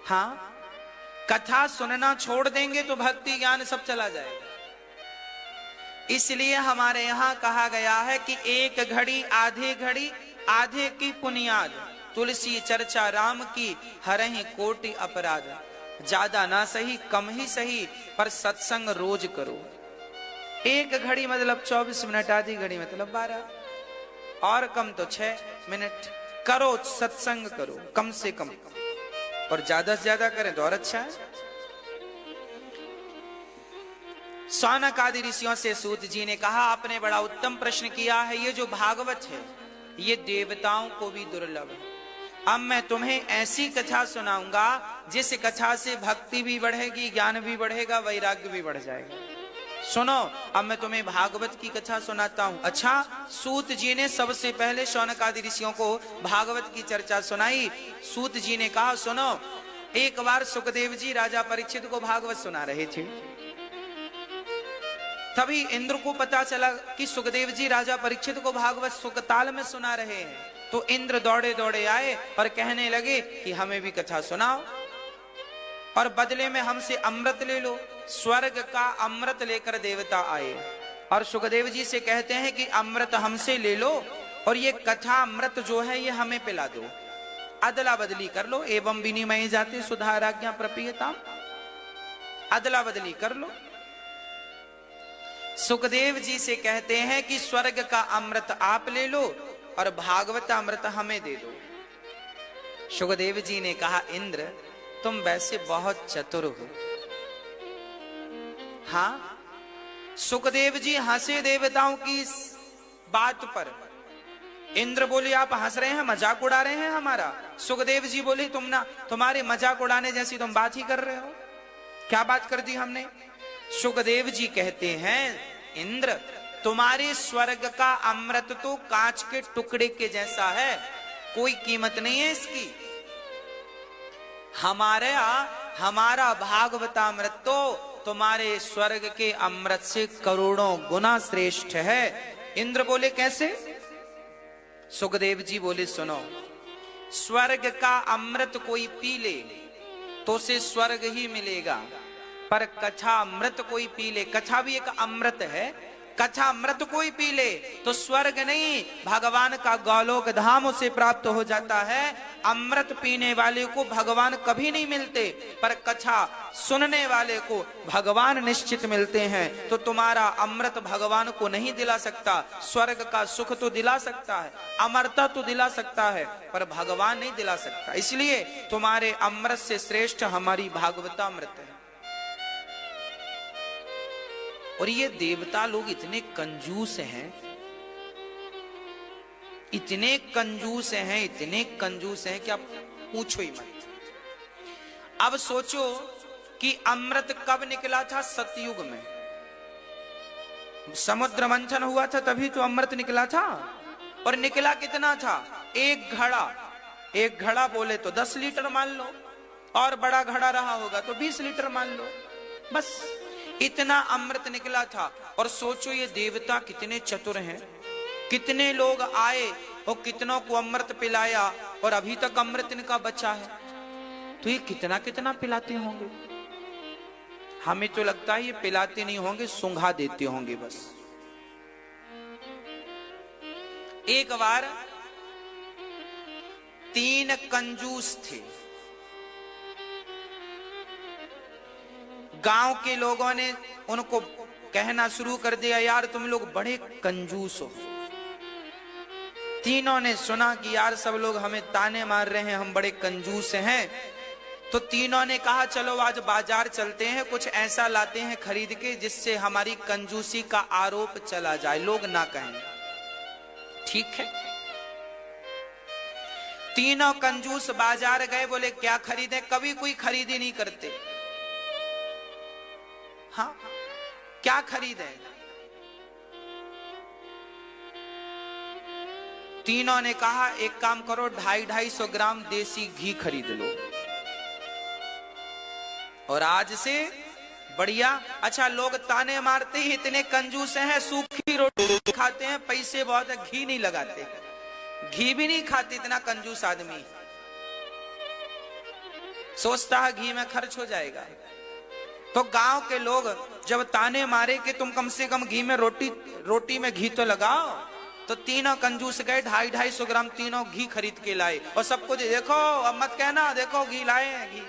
हाँ, कथा सुनना छोड़ देंगे तो भक्ति ज्ञान सब चला जाएगा। इसलिए हमारे यहाँ कहा गया है कि एक घड़ी आधे की पुनियाद, तुलसी चर्चा राम की हरहि कोटि अपराध। ज्यादा ना सही, कम ही सही, पर सत्संग रोज करो। एक घड़ी मतलब 24 मिनट, आधी घड़ी मतलब 12, और कम तो 6 मिनट करो, सत्संग करो कम से कम, और ज्यादा से ज्यादा करें तो और अच्छा है। सौनक आदि ऋषियों से सूत जी ने कहा आपने बड़ा उत्तम प्रश्न किया है। ये जो भागवत है ये देवताओं को भी दुर्लभ है। अब मैं तुम्हें ऐसी कथा सुनाऊंगा जिस कथा से भक्ति भी बढ़ेगी, ज्ञान भी बढ़ेगा, वैराग्य भी बढ़ जाएगा। सुनो, अब मैं तुम्हें भागवत की कथा सुनाता हूं। अच्छा, सूत जी ने सबसे पहले सौनक आदि ऋषियों को भागवत की चर्चा सुनाई। सूत जी ने कहा सुनो, एक बार सुखदेव जी राजा परीक्षित को भागवत सुना रहे थे। तभी इंद्र को पता चला कि सुखदेव जी राजा परीक्षित को भागवत सुखताल में सुना रहे हैं। तो इंद्र दौड़े दौड़े आए और कहने लगे कि हमें भी कथा सुनाओ और बदले में हमसे अमृत ले लो। स्वर्ग का अमृत लेकर देवता आए और सुखदेव जी से कहते हैं कि अमृत हमसे ले लो और ये कथा अमृत जो है ये हमें पिला दो, अदला बदली कर लो। एवं विनिमय जाते सुधाराज्ञा प्रपीयताम, अदला बदली कर लो। सुखदेव जी से कहते हैं कि स्वर्ग का अमृत आप ले लो और भागवत अमृत हमें दे दो। सुखदेव जी ने कहा इंद्र तुम वैसे बहुत चतुर हो। हाँ, सुखदेव जी हंसे देवताओं की बात पर इंद्र बोले आप हंस रहे हैं, मजाक उड़ा रहे हैं हमारा। सुखदेव जी बोले तुम्हारे मजाक उड़ाने जैसी तुम बात ही कर रहे हो, क्या बात कर दी हमने। सुखदेव जी कहते हैं इंद्र तुम्हारे स्वर्ग का अमृत तो कांच के टुकड़े के जैसा है, कोई कीमत नहीं है इसकी। हमारा भागवतामृत तो तुम्हारे स्वर्ग के अमृत से करोड़ों गुना श्रेष्ठ है। इंद्र बोले कैसे। सुखदेव जी बोले सुनो, स्वर्ग का अमृत कोई पी ले तो उसे स्वर्ग ही मिलेगा, पर कछा अमृत कोई पी ले, कछा भी एक अमृत है, कछा अमृत कोई पी ले तो स्वर्ग नहीं भगवान का गोलोक धाम उसे प्राप्त हो जाता है। अमृत पीने वाले को भगवान कभी नहीं मिलते, पर कछा सुनने वाले को भगवान निश्चित मिलते हैं। तो तुम्हारा अमृत भगवान को नहीं दिला सकता, स्वर्ग का सुख तो दिला सकता है, अमरता तो दिला सकता है, पर भगवान नहीं दिला सकता। इसलिए तुम्हारे अमृत से श्रेष्ठ हमारी भागवतामृत है। और ये देवता लोग इतने कंजूस हैं, इतने कंजूस हैं, इतने कंजूस हैं कि आप पूछो ही मत। अब सोचो कि अमृत कब निकला था, सतयुग में समुद्र मंथन हुआ था तभी तो अमृत निकला था। और निकला कितना था, एक घड़ा। एक घड़ा बोले तो 10 लीटर मान लो, और बड़ा घड़ा रहा होगा तो 20 लीटर मान लो, बस इतना अमृत निकला था। और सोचो ये देवता कितने चतुर हैं, कितने लोग आए और कितनों को अमृत पिलाया, और अभी तक अमृत इनका बचा है। तो ये कितना कितना पिलाते होंगे। हमें तो लगता है ये पिलाते नहीं होंगे, सूंघा देते होंगे बस। एक बार 3 कंजूस थे, गांव के लोगों ने उनको कहना शुरू कर दिया यार तुम लोग बड़े कंजूस हो। तीनों ने सुना कि यार सब लोग हमें ताने मार रहे हैं, हम बड़े कंजूस हैं। तो तीनों ने कहा चलो आज बाजार चलते हैं, कुछ ऐसा लाते हैं खरीद के जिससे हमारी कंजूसी का आरोप चला जाए, लोग ना कहें। ठीक है, तीनों कंजूस बाजार गए, बोले क्या खरीदें, कभी कोई खरीदी नहीं करते। हाँ क्या खरीदे। तीनों ने कहा एक काम करो 250-250 ग्राम देसी घी खरीद लो, और आज से बढ़िया। अच्छा लोग ताने मारते ही इतने कंजूस हैं, सूखी रोटी खाते हैं, पैसे बहुत है, घी नहीं लगाते, घी भी नहीं खाते, इतना कंजूस आदमी सोचता है घी में खर्च हो जाएगा। तो गांव के लोग जब ताने मारे कि तुम कम से कम घी में रोटी में घी तो लगाओ, तो तीनों कंजूस गए 250-250 ग्राम तीनों घी खरीद के लाए, और सबको देखो अब मत कहना देखो घी लाए हैं, घी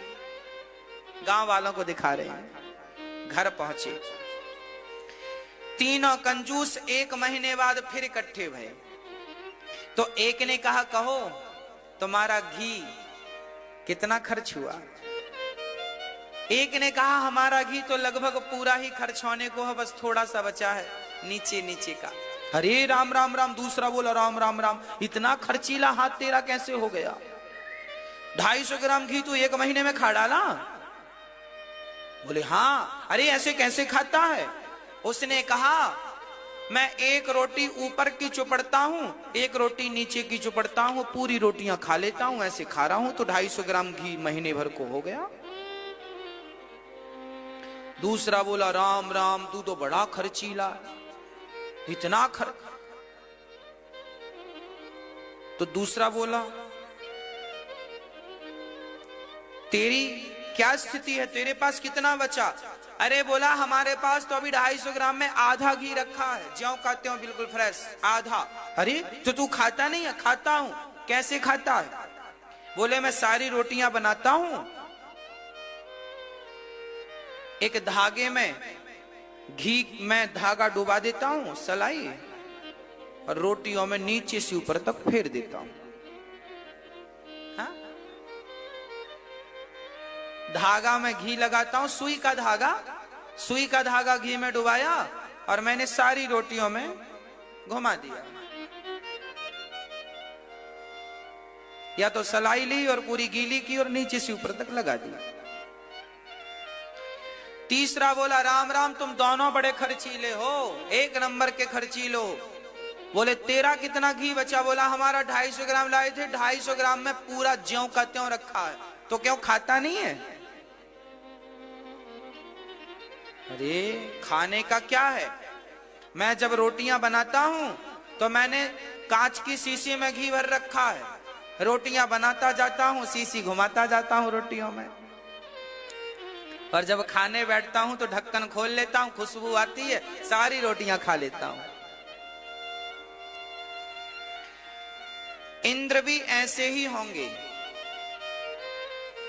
गांव वालों को दिखा रहे हैं। घर पहुंचे तीनों कंजूस, 1 महीने बाद फिर इकट्ठे भये। तो एक ने कहा कहो तुम्हारा घी कितना खर्च हुआ। एक ने कहा हमारा घी तो लगभग पूरा ही खर्च होने को है, बस थोड़ा सा बचा है नीचे नीचे का। अरे राम राम राम, दूसरा बोला राम राम राम, इतना खर्चीला हाथ तेरा कैसे हो गया, 250 ग्राम घी तू 1 महीने में खा डाला। बोले हाँ, अरे ऐसे कैसे खाता है। उसने कहा मैं 1 रोटी ऊपर की चुपड़ता हूँ, 1 रोटी नीचे की चुपड़ता हूँ, पूरी रोटियां खा लेता हूँ, ऐसे खा रहा हूं तो 250 ग्राम घी महीने भर को हो गया। दूसरा बोला राम राम तू तो बड़ा खर्चीला, इतना खर्च। तो दूसरा बोला तेरी क्या स्थिति है, तेरे पास कितना बचा। अरे बोला हमारे पास तो अभी 250 ग्राम में आधा घी रखा है, ज्यों का त्यों बिल्कुल फ्रेश आधा। अरे तो तू खाता नहीं है। खाता हूं। कैसे खाता है। बोले मैं सारी रोटियां बनाता हूं, एक धागे में घी में धागा डुबा देता हूं सलाई, और रोटियों में नीचे से ऊपर तक फेर देता हूं। हाँ? धागा में घी लगाता हूं, सुई का धागा घी में डुबाया और मैंने सारी रोटियों में घुमा दिया। या तो सलाई ली और पूरी गीली की और नीचे से ऊपर तक लगा दी। तीसरा बोला राम राम तुम दोनों बड़े खर्चीले हो, एक नंबर के खर्चीलो। बोले तेरा कितना घी बचा? बोला हमारा 250 ग्राम लाए थे, 250 ग्राम में पूरा ज्यों का त्यों रखा है, तो क्यों खाता नहीं है? अरे खाने का क्या है? मैं जब रोटियां बनाता हूं तो मैंने कांच की शीशी में घी भर रखा है, रोटियां बनाता जाता हूं, शीशी घुमाता जाता हूं रोटियों में, और जब खाने बैठता हूं तो ढक्कन खोल लेता हूं, खुशबू आती है, सारी रोटियां खा लेता हूं। इंद्र भी ऐसे ही होंगे।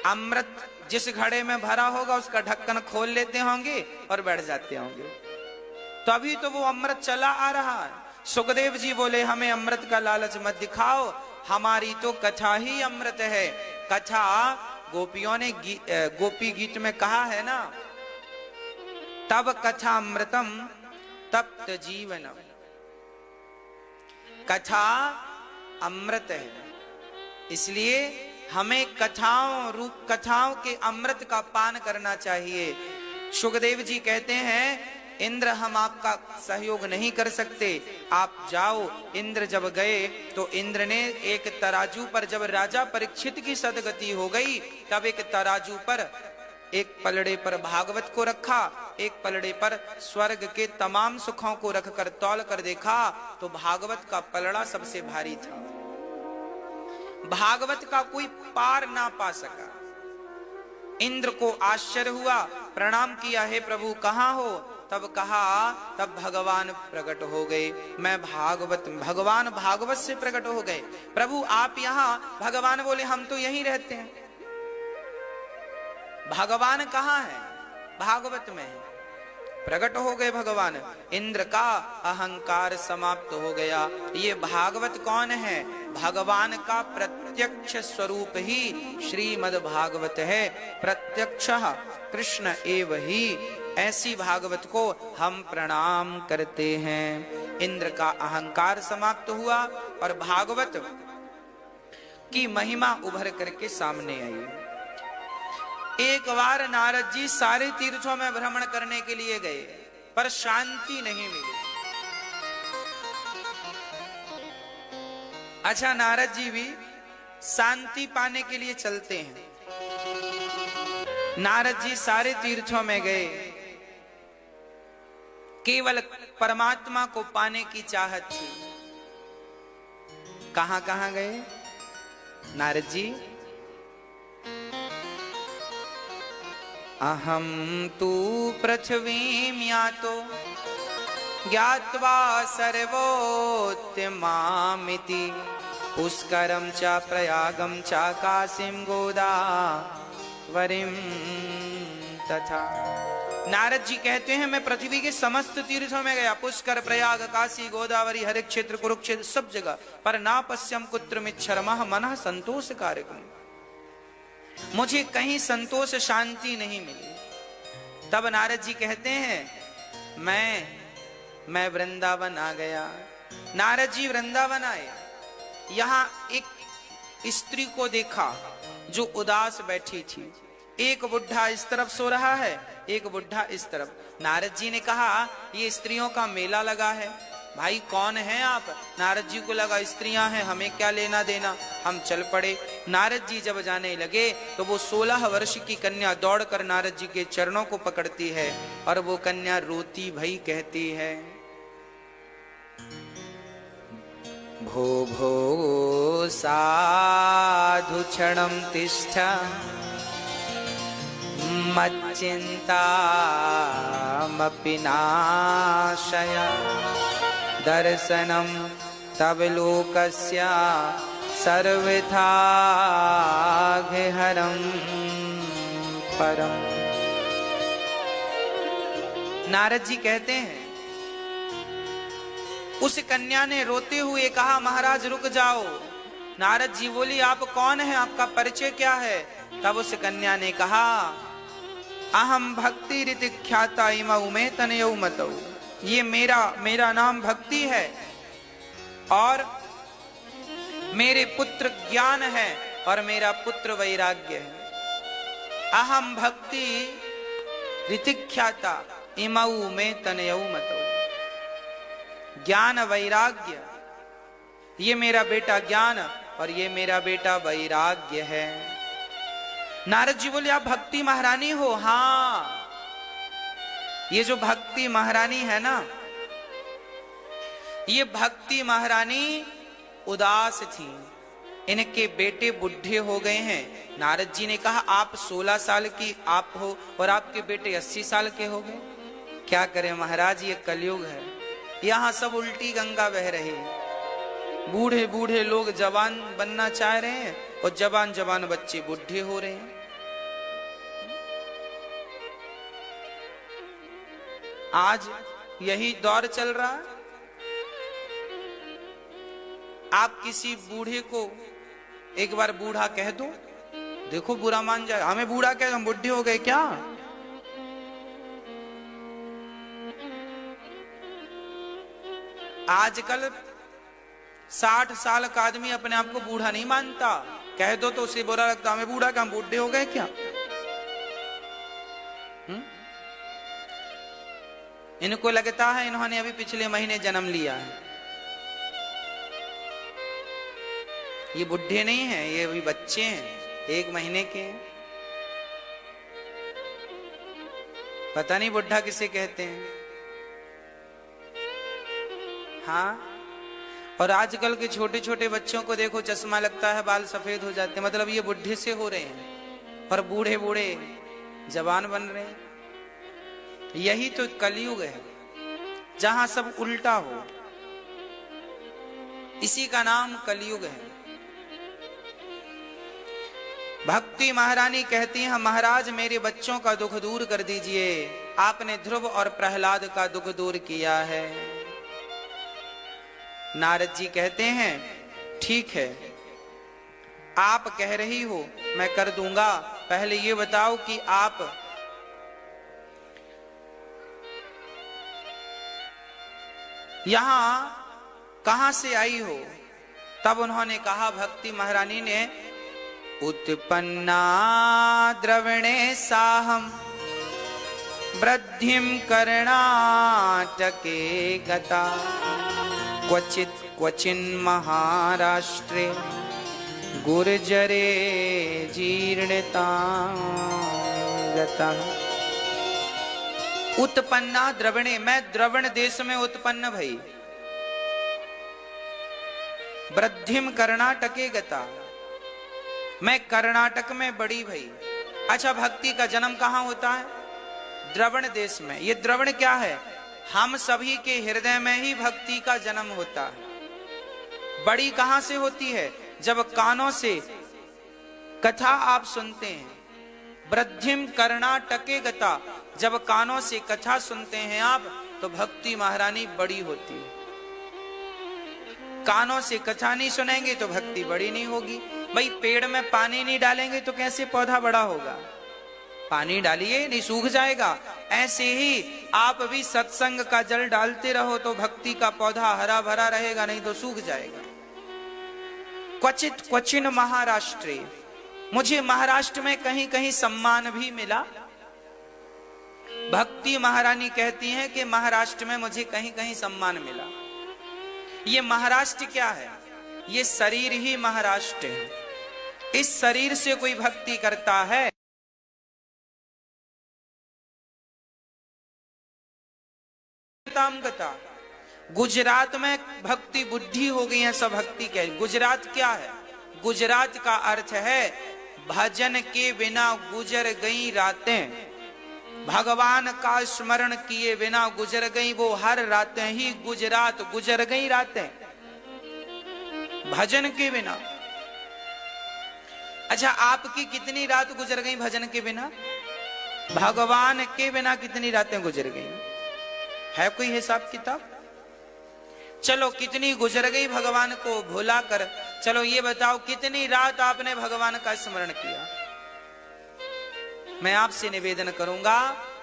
अमृत जिस घड़े में भरा होगा उसका ढक्कन खोल लेते होंगे और बैठ जाते होंगे, तभी तो वो अमृत चला आ रहा है। सुखदेव जी बोले हमें अमृत का लालच मत दिखाओ, हमारी तो कथा ही अमृत है। कथा गोपियों ने गोपी गीत में कहा है ना, तब कथा अमृतम तप्त जीवनम। कथा अमृत है, इसलिए हमें कथाओं के अमृत का पान करना चाहिए। सुखदेव जी कहते हैं इंद्र हम आपका सहयोग नहीं कर सकते, आप जाओ। इंद्र जब गए तो इंद्र ने एक तराजू पर, जब राजा परीक्षित की सदगति हो गई तब एक तराजू पर, एक पलड़े पर भागवत को रखा, एक पलड़े पर स्वर्ग के तमाम सुखों को रखकर तौल कर देखा तो भागवत का पलड़ा सबसे भारी था। भागवत का कोई पार ना पा सका। इंद्र को आश्चर्य हुआ, प्रणाम किया, हे प्रभु कहाँ हो? तब कहा, तब भगवान प्रकट हो गए। मैं भगवान भागवत से प्रकट हो गए। प्रभु आप यहाँ? भगवान बोले हम तो यहीं रहते हैं। भगवान कहाँ है? भागवत में है। प्रकट हो गए भगवान। इंद्र का अहंकार समाप्त हो गया। ये भागवत कौन है? भगवान का प्रत्यक्ष स्वरूप ही श्रीमद् भागवत है। प्रत्यक्ष कृष्ण एव ही। ऐसी भागवत को हम प्रणाम करते हैं। इंद्र का अहंकार समाप्त हुआ और भागवत की महिमा उभर करके सामने आई। एक बार नारद जी सारे तीर्थों में भ्रमण करने के लिए गए, पर शांति नहीं मिली। अच्छा, नारद जी भी शांति पाने के लिए चलते हैं। नारद जी सारे तीर्थों में गए, केवल परमात्मा को पाने की चाहत थी। कहां कहां गए नारद जी? अहम तू पृथ्वीं यातो ज्ञात्वा सर्वोत्तमामिति पुष्करम च प्रयागम च काशीं गोदावरीं तथा। नारद जी कहते हैं मैं पृथ्वी के समस्त तीर्थों में गया, पुष्कर, प्रयाग, काशी, गोदावरी, हर क्षेत्र, कुरुक्षेत्र, सब जगह, पर ना पश्यम कुत्रमिच्छर्मः मनः संतोष कार्यक्रम। मुझे कहीं संतोष शांति नहीं मिली। तब नारद जी कहते हैं मैं वृंदावन आ गया। नारद जी वृंदावन आए, यहां एक स्त्री को देखा जो उदास बैठी थी। एक बुढ़ा इस तरफ सो रहा है, एक बुढ़ा इस तरफ। नारद जी ने कहा ये स्त्रियों का मेला लगा है, भाई कौन है आप? नारद जी को लगा स्त्रियां हैं, हमें क्या लेना देना, हम चल पड़े। नारद जी जब जाने लगे तो वो 16 वर्ष की कन्या दौड़कर नारद जी के चरणों को पकड़ती है और वो कन्या रोती भई कहती है, भो भो साधु क्षणं तिष्ठ मच्चिन्तामपि नाशय दर्शनं तव लोकस्य सर्वथा गेहरं परम। नारद जी कहते हैं उस कन्या ने रोते हुए कहा महाराज रुक जाओ। नारद जी बोली आप कौन हैं, आपका परिचय क्या है? तब उस कन्या ने कहा अहम भक्ति रीति ख्याता इमौ में तनयौ मतौ। ये मेरा नाम भक्ति है और मेरे पुत्र ज्ञान है और मेरा पुत्र वैराग्य है। अहम भक्ति ऋतिख्याता इमऊ में तनयऊ मतऊ। ज्ञान वैराग्य, ये मेरा बेटा ज्ञान और ये मेरा बेटा वैराग्य है। नारद जी बोले आप भक्ति महारानी हो? हाँ, ये जो भक्ति महारानी है ना, ये भक्ति महारानी उदास थी, इनके बेटे बुढ़े हो गए हैं। नारद जी ने कहा आप 16 साल की आप हो और आपके बेटे 80 साल के हो गए। क्या करें महाराज, ये कलयुग है, यहाँ सब उल्टी गंगा बह रही है। बूढ़े बूढ़े लोग जवान बनना चाह रहे हैं और जवान जवान बच्चे बुढ़े हो रहे हैं। आज यही दौर चल रहा है। आप किसी बूढ़े को एक बार बूढ़ा कह दो, देखो बुरा मान जाए। हमें बूढ़ा कह दो, हम बुढ़े हो गए क्या? आजकल 60 साल का आदमी अपने आप को बूढ़ा नहीं मानता, कह दो तो उसे बुरा लगता। हमें बूढ़ा क्या, हम बूढ़े हो गए क्या? इनको लगता है इन्होंने अभी पिछले महीने जन्म लिया है। ये बुढ़े नहीं हैं, ये अभी बच्चे हैं, 1 महीने के हैं। पता नहीं बुढ़ा किसे कहते हैं। हाँ, और आजकल के छोटे छोटे बच्चों को देखो, चश्मा लगता है, बाल सफेद हो जाते हैं, मतलब ये बुढ़े से हो रहे हैं और बूढ़े बूढ़े जवान बन रहे हैं। यही तो कलयुग है, जहां सब उल्टा हो, इसी का नाम कलयुग है। भक्ति महारानी कहती हैं महाराज मेरे बच्चों का दुख दूर कर दीजिए, आपने ध्रुव और प्रहलाद का दुख दूर किया है। नारद जी कहते हैं ठीक है, आप कह रही हो मैं कर दूंगा। पहले ये बताओ कि आप यहां कहां से आई हो? तब उन्होंने कहा, भक्ति महारानी ने, उत्पन्ना द्रवणे साहम वृद्धिम कर्णाटके गता क्वचित क्वचिन महाराष्ट्रे गुर्जरे जीर्णता गता। उत्पन्ना द्रवणे, मैं द्रवण देश में उत्पन्न भई। वृद्धिम कर्णाटके गता, मैं कर्नाटक में बड़ी भई। अच्छा, भक्ति का जन्म कहां होता है? द्रवण देश में। ये द्रवण क्या है? हम सभी के हृदय में ही भक्ति का जन्म होता है। बड़ी कहां से होती है? जब कानों से कथा आप सुनते हैं। वृद्धिम कर्णाटके गता, जब कानों से कथा सुनते हैं आप, तो भक्ति महारानी बड़ी होती है। कानों से कथा नहीं सुनेंगे तो भक्ति बड़ी नहीं होगी। भाई पेड़ में पानी नहीं डालेंगे तो कैसे पौधा बड़ा होगा? पानी डालिए, नहीं सूख जाएगा। ऐसे ही आप भी सत्संग का जल डालते रहो तो भक्ति का पौधा हरा भरा रहेगा, नहीं तो सूख जाएगा। क्वचित क्वचिन महाराष्ट्रे, मुझे महाराष्ट्र में कहीं कहीं सम्मान भी मिला। भक्ति महारानी कहती हैं कि महाराष्ट्र में मुझे कहीं कहीं सम्मान मिला। ये महाराष्ट्र क्या है? ये शरीर ही महाराष्ट्र है। इस शरीर से कोई भक्ति करता है, गुजरात में भक्ति बुद्धि हो गई है, सब भक्ति क्या है? गुजरात क्या है? गुजरात का अर्थ है भजन के बिना गुजर गई रातें। भगवान का स्मरण किए बिना गुजर गई वो हर रातें ही गुजरात गुजर गई रातें, भजन के बिना। अच्छा, आपकी कितनी रात गुजर गई भजन के बिना? भगवान के बिना कितनी रातें गुजर गई? है कोई हिसाब किताब? चलो कितनी गुजर गई भगवान को भुला कर। चलो ये बताओ कितनी रात आपने भगवान का स्मरण किया? मैं आपसे निवेदन करूंगा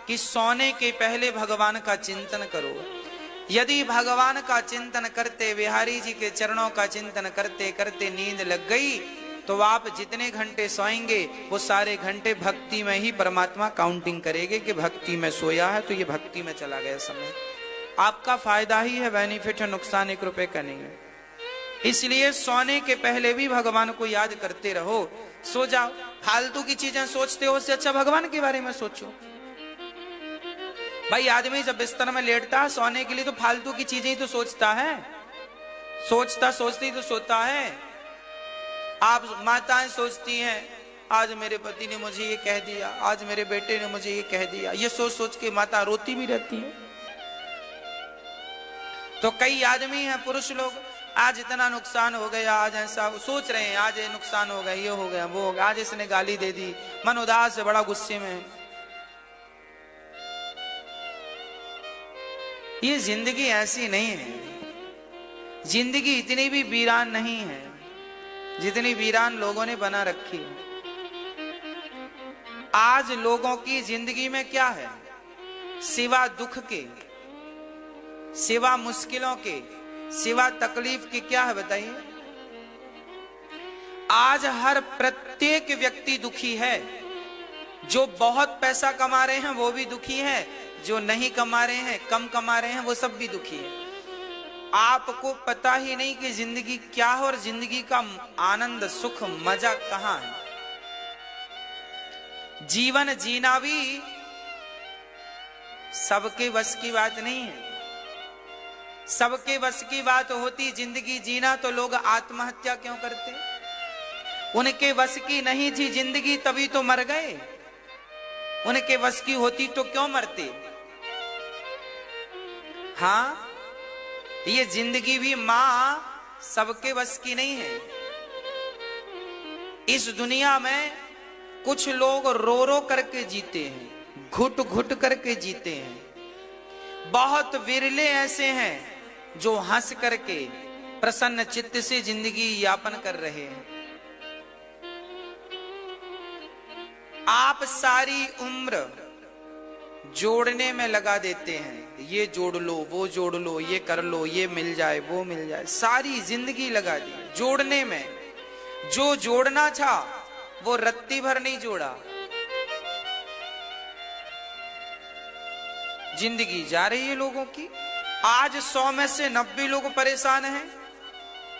कि सोने के पहले भगवान का चिंतन करो। यदि भगवान का चिंतन करते, बिहारी जी के चरणों का चिंतन करते करते नींद लग गई, तो आप जितने घंटे सोएंगे वो सारे घंटे भक्ति में ही परमात्मा काउंटिंग करेंगे कि भक्ति में सोया है तो ये भक्ति में चला गया समय। आपका फायदा ही है, बेनिफिट है, नुकसान 1 रुपए का नहीं है। इसलिए सोने के पहले भी भगवान को याद करते रहो। सो जाओ, फालतू की चीजें सोचते हो उससे अच्छा भगवान के बारे में सोचो। भाई आदमी जब बिस्तर में लेटता है सोने के लिए तो फालतू की चीजें ही तो सोचता है, सोचते ही तो सोता है। आप माताएं सोचती हैं आज मेरे पति ने मुझे ये कह दिया, आज मेरे बेटे ने मुझे ये कह दिया, ये सोच सोच के माता रोती भी रहती है। तो कई आदमी हैं, पुरुष लोग, आज इतना नुकसान हो गया, आज ऐसा सोच रहे हैं, आज ये नुकसान हो गया, ये हो गया, वो हो गया, आज इसने गाली दे दी, मन उदास है, बड़ा गुस्से में। ये जिंदगी ऐसी नहीं है। जिंदगी इतनी भी वीरान नहीं है जितनी वीरान लोगों ने बना रखी है। आज लोगों की जिंदगी में क्या है? सिवा दुख के, सिवा मुश्किलों के, सिवा तकलीफ के क्या है बताइए? आज हर प्रत्येक व्यक्ति दुखी है। जो बहुत पैसा कमा रहे हैं वो भी दुखी है, जो नहीं कमा रहे हैं, कम कमा रहे हैं, वो सब भी दुखी है। आपको पता ही नहीं कि जिंदगी क्या है और जिंदगी का आनंद, सुख, मजा कहां है। जीवन जीना भी सबके बस की बात नहीं है। सबके बस की बात होती जिंदगी जीना तो लोग आत्महत्या क्यों करते? उनके बस की नहीं थी जिंदगी तभी तो मर गए। उनके बस की होती तो क्यों मरते? हाँ, ये जिंदगी भी मां सबके बस की नहीं है। इस दुनिया में कुछ लोग रो रो करके जीते हैं, घुट घुट करके जीते हैं। बहुत विरले ऐसे हैं जो हंस करके प्रसन्न चित्त से जिंदगी यापन कर रहे हैं। आप सारी उम्र जोड़ने में लगा देते हैं, ये जोड़ लो, वो जोड़ लो, ये कर लो, ये मिल जाए, वो मिल जाए, सारी जिंदगी लगा दी जोड़ने में। जो जोड़ना था वो रत्ती भर नहीं जोड़ा। जिंदगी जा रही है लोगों की। आज 100 में से 90 लोग परेशान हैं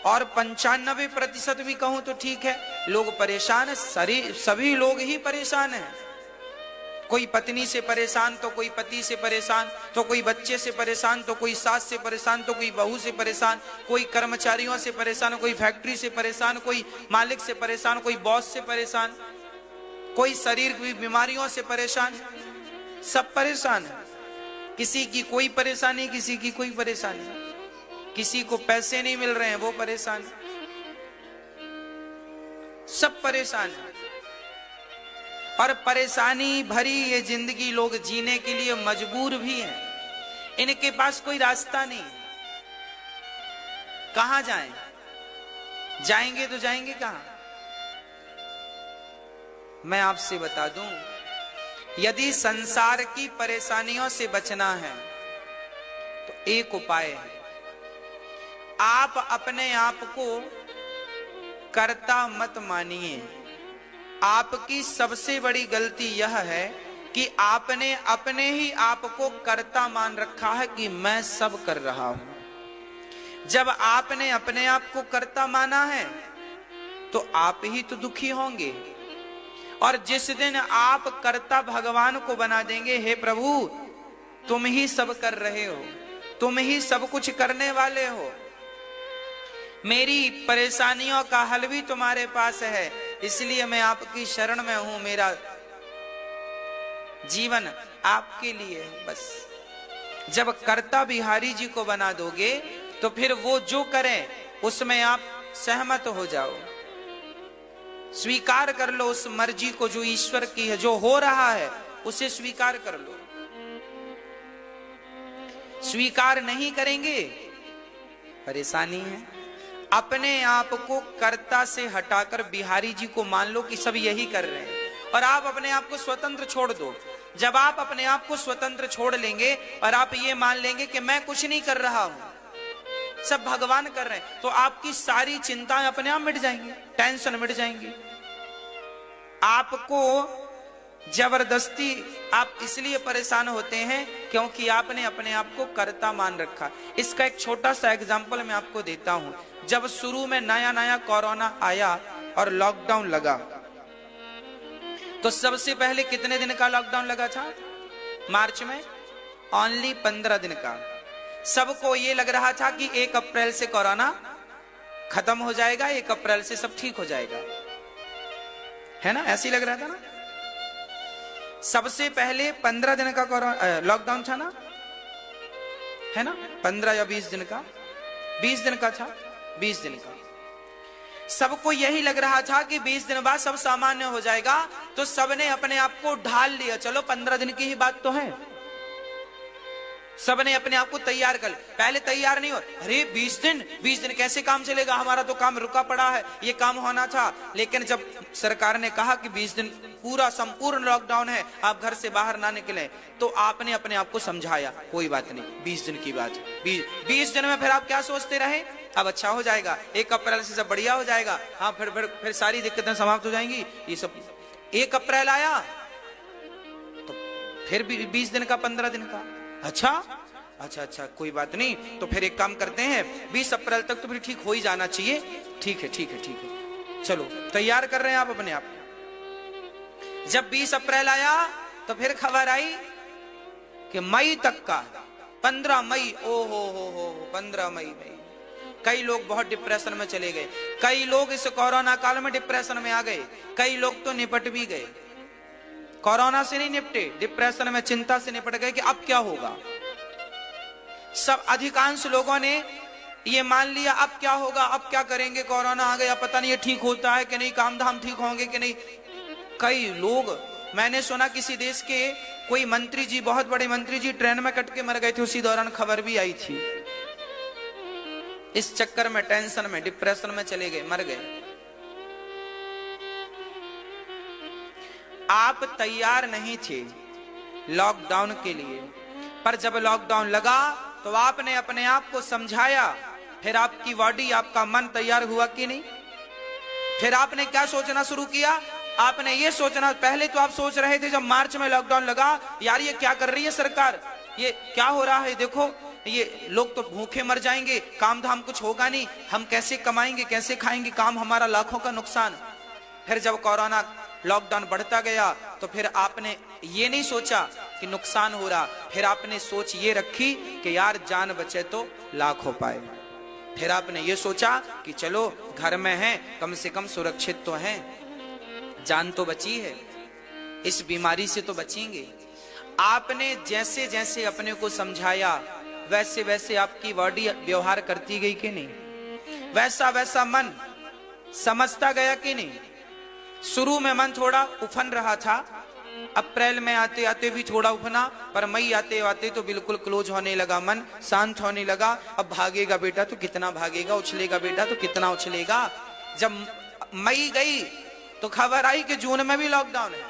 और 95% भी कहूं तो ठीक है, लोग परेशान है। सभी लोग ही परेशान हैं। कोई पत्नी से परेशान, तो कोई पति से परेशान, तो कोई बच्चे से परेशान, तो कोई सास से परेशान, तो कोई बहू से परेशान, कोई कर्मचारियों से परेशान, कोई फैक्ट्री से परेशान, कोई मालिक से परेशान, कोई बॉस से परेशान, कोई शरीर की बीमारियों से परेशान। सब परेशान है। किसी की कोई परेशानी, किसी की कोई परेशानी। किसी को पैसे नहीं मिल रहे हैं वो परेशान। सब परेशान है। और परेशानी भरी ये जिंदगी लोग जीने के लिए मजबूर भी हैं। इनके पास कोई रास्ता नहीं। कहां जाएं? जाएंगे तो जाएंगे कहां? मैं आपसे बता दूं, यदि संसार की परेशानियों से बचना है तो एक उपाय है। आप अपने आप को कर्ता मत मानिए। आपकी सबसे बड़ी गलती यह है कि आपने अपने ही आप को कर्ता मान रखा है कि मैं सब कर रहा हूं। जब आपने अपने आप को कर्ता माना है तो आप ही तो दुखी होंगे। और जिस दिन आप कर्ता भगवान को बना देंगे, हे प्रभु तुम ही सब कर रहे हो, तुम ही सब कुछ करने वाले हो, मेरी परेशानियों का हल भी तुम्हारे पास है, इसलिए मैं आपकी शरण में हूं, मेरा जीवन आपके लिए है। बस जब कर्ता बिहारी जी को बना दोगे तो फिर वो जो करें उसमें आप सहमत हो जाओ, स्वीकार कर लो उस मर्जी को जो ईश्वर की है। जो हो रहा है उसे स्वीकार कर लो। स्वीकार नहीं करेंगे परेशानी है। अपने आप को कर्ता से हटाकर बिहारी जी को मान लो कि सब यही कर रहे हैं और आप अपने आप को स्वतंत्र छोड़ दो। जब आप अपने आप को स्वतंत्र छोड़ लेंगे और आप ये मान लेंगे कि मैं कुछ नहीं कर रहा हूं, सब भगवान कर रहे हैं, तो आपकी सारी चिंताएं अपने आप मिट जाएंगी, टेंशन मिट जाएंगी। आपको जबरदस्ती आप इसलिए परेशान होते हैं क्योंकि आपने अपने आप को कर्ता मान रखा। इसका एक छोटा सा एग्जांपल मैं आपको देता हूं। जब शुरू में नया नया कोरोना आया और लॉकडाउन लगा, तो सबसे पहले कितने दिन का लॉकडाउन लगा था? मार्च में ओनली 15 दिन का। सबको ये लग रहा था कि 1 अप्रैल से कोरोना खत्म हो जाएगा, 1 अप्रैल से सब ठीक हो जाएगा, है ना? ऐसे ही लग रहा था ना। सबसे पहले 15 दिन का लॉकडाउन था ना, है ना? 15 या 20 दिन का, 20 दिन का था, 20 दिन का। सबको यही लग रहा था कि 20 दिन बाद सब सामान्य हो जाएगा, तो सबने अपने आप को ढाल लिया, चलो 15 दिन की ही बात तो है। सबने अपने आप को तैयार कर लिया। पहले तैयार नहीं हो, अरे 20 दिन कैसे काम चलेगा, हमारा तो काम रुका पड़ा है, ये काम होना था। लेकिन जब सरकार ने कहा कि 20 दिन पूरा संपूर्ण लॉकडाउन है, आप घर से बाहर ना निकले, तो आपने अपने आप को समझाया कोई बात नहीं, 20 दिन की बात। 20 दिन में फिर आप क्या सोचते रहे, अब अच्छा हो जाएगा, 1 अप्रैल से सब बढ़िया हो जाएगा, हाँ फिर सारी दिक्कतें समाप्त हो जाएंगी। ये सब 1 अप्रैल आया तो फिर 20 दिन का, 15 दिन का। अच्छा कोई बात नहीं, तो फिर एक काम करते हैं, 20 अप्रैल तक तो फिर ठीक हो ही जाना चाहिए। ठीक है, चलो तैयार कर रहे हैं आप अपने आप। जब 20 अप्रैल आया तो फिर खबर आई कि मई तक का, 15 मई, ओ हो 15 मई में कई लोग बहुत डिप्रेशन में चले गए। कई लोग इस कोरोना काल में डिप्रेशन में आ गए, कई लोग तो निपट भी गए। कोरोना से नहीं निपटे, डिप्रेशन में, चिंता से निपट गए कि अब क्या होगा। सब अधिकांश लोगों ने ये मान लिया अब क्या होगा, अब क्या करेंगे, कोरोना आ गया, पता नहीं ये ठीक होता है कि नहीं, काम धाम ठीक होंगे कि नहीं। कई लोग, मैंने सुना किसी देश के कोई मंत्री जी, बहुत बड़े मंत्री जी ट्रेन में कट के मर गए थे, उसी दौरान खबर भी आई थी। इस चक्कर में, टेंशन में, डिप्रेशन में चले गए, मर गए। आप तैयार नहीं थे लॉकडाउन के लिए, पर जब लॉकडाउन लगा तो आपने अपने आप को समझाया, फिर आपकी बॉडी, आपका मन तैयार हुआ कि नहीं। फिर आपने क्या सोचना शुरू किया, आपने ये सोचना, पहले तो आप सोच रहे थे जब मार्च में लॉकडाउन लगा, यार ये क्या कर रही है सरकार, ये क्या हो रहा है, देखो ये लोग तो भूखे मर जाएंगे, काम धाम कुछ होगा नहीं, हम कैसे कमाएंगे, कैसे खाएंगे, काम हमारा लाखों का नुकसान। फिर जब कोरोना लॉकडाउन बढ़ता गया तो फिर आपने ये नहीं सोचा कि नुकसान हो रहा, फिर आपने सोच ये रखी कि यार जान बचे तो लाख हो पाए। फिर आपने ये सोचा कि चलो घर में हैं, कम से कम सुरक्षित तो हैं, जान तो बची है, इस बीमारी से तो बचेंगे। आपने जैसे जैसे अपने को समझाया, वैसे वैसे आपकी बॉडी व्यवहार करती गई कि नहीं, वैसा वैसा मन समझता गया कि नहीं। शुरू में मन थोड़ा उफन रहा था, अप्रैल में आते आते भी थोड़ा उफना, पर मई आते आते तो बिल्कुल क्लोज होने लगा, मन शांत होने लगा। अब भागेगा बेटा तो कितना भागेगा, उछलेगा बेटा तो कितना उछलेगा। जब मई गई तो खबर आई कि जून में भी लॉकडाउन है,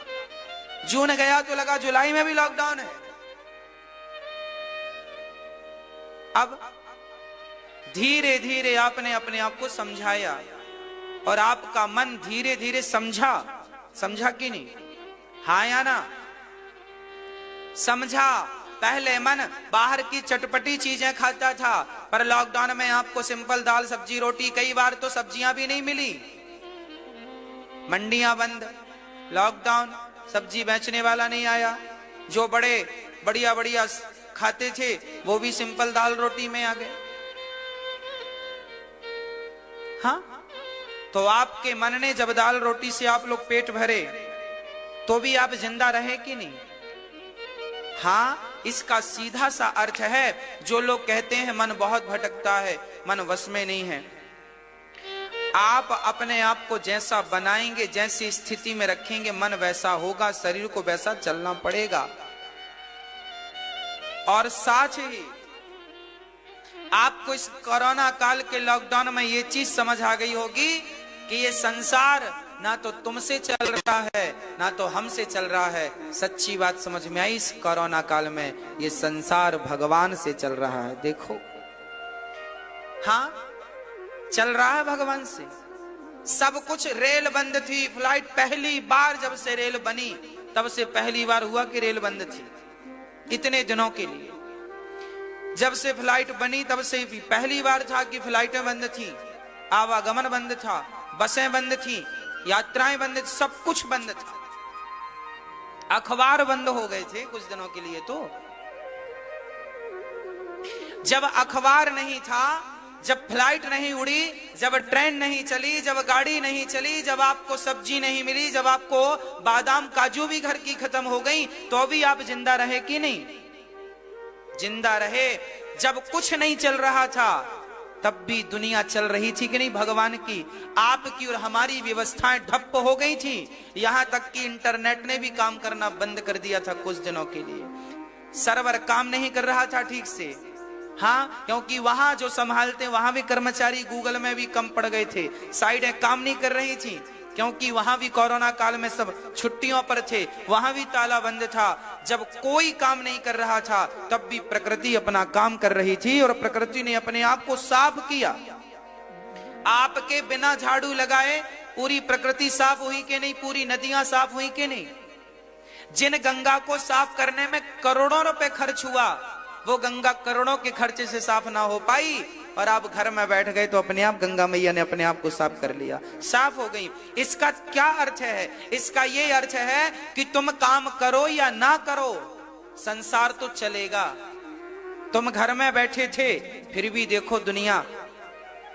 जून गया तो लगा जुलाई में भी लॉकडाउन है। अब धीरे धीरे आपने अपने आप को समझाया और आपका मन धीरे धीरे समझा कि नहीं, हाँ या ना, समझा। पहले मन बाहर की चटपटी चीजें खाता था, पर लॉकडाउन में आपको सिंपल दाल सब्जी रोटी, कई बार तो सब्जियां भी नहीं मिली, मंडियां बंद, लॉकडाउन, सब्जी बेचने वाला नहीं आया, जो बड़े बढ़िया बढ़िया खाते थे वो भी सिंपल दाल रोटी में आ गए। हाँ, तो आपके मन ने जब दाल रोटी से आप लोग पेट भरे तो भी आप जिंदा रहे कि नहीं। हाँ, इसका सीधा सा अर्थ है, जो लोग कहते हैं मन बहुत भटकता है, मन वश में नहीं है, आप अपने आप को जैसा बनाएंगे, जैसी स्थिति में रखेंगे, मन वैसा होगा, शरीर को वैसा चलना पड़ेगा। और साथ ही आपको इस कोरोना काल के लॉकडाउन में ये चीज समझ आ गई होगी कि ये संसार ना तो तुमसे चल रहा है ना तो हमसे चल रहा है। सच्ची बात समझ में आई इस कोरोना काल में, ये संसार भगवान से चल रहा है। देखो, हाँ, चल रहा है भगवान से सब कुछ। रेल बंद थी, फ्लाइट पहली बार जब से रेल बनी तब से पहली बार हुआ कि रेल बंद थी इतने दिनों के लिए। जब से फ्लाइट बनी तब से भी पहली बार था कि फ्लाइटें बंद थी, आवागमन बंद था, बसें बंद थी, यात्राएं बंद थी, सब कुछ बंद था। अखबार बंद हो गए थे कुछ दिनों के लिए। तो जब अखबार नहीं था, जब फ्लाइट नहीं उड़ी, जब ट्रेन नहीं चली, जब गाड़ी नहीं चली, जब आपको सब्जी नहीं मिली, जब आपको बादाम काजू भी घर की खत्म हो गई, तो भी आप जिंदा रहे कि नहीं? जिंदा रहे। जब कुछ नहीं चल रहा था तब भी दुनिया चल रही थी कि नहीं भगवान की। आपकी और हमारी व्यवस्थाएं ठप्प हो गई थी, यहां तक कि इंटरनेट ने भी काम करना बंद कर दिया था कुछ दिनों के लिए। सर्वर काम नहीं कर रहा था ठीक से, हाँ, क्योंकि वहां जो संभालते वहां भी कर्मचारी गूगल में भी कम पड़ गए थे। साइटें काम नहीं कर रही थी क्योंकि वहां भी कोरोना काल में सब छुट्टियों पर थे, वहां भी ताला बंद था। जब कोई काम नहीं कर रहा था तब भी प्रकृति अपना काम कर रही थी और प्रकृति ने अपने आप को साफ किया। आपके बिना झाड़ू लगाए पूरी प्रकृति साफ हुई कि नहीं? पूरी नदियां साफ हुई कि नहीं? जिन गंगा को साफ करने में करोड़ों रुपए खर्च हुआ, वो गंगा करोड़ों के खर्चे से साफ ना हो पाई, और आप घर में बैठ गए तो अपने आप गंगा मैया ने अपने आप को साफ कर लिया, साफ हो गई। इसका क्या अर्थ है? इसका ये अर्थ है कि तुम काम करो या ना करो, संसार तो चलेगा। तुम घर में बैठे थे फिर भी देखो दुनिया,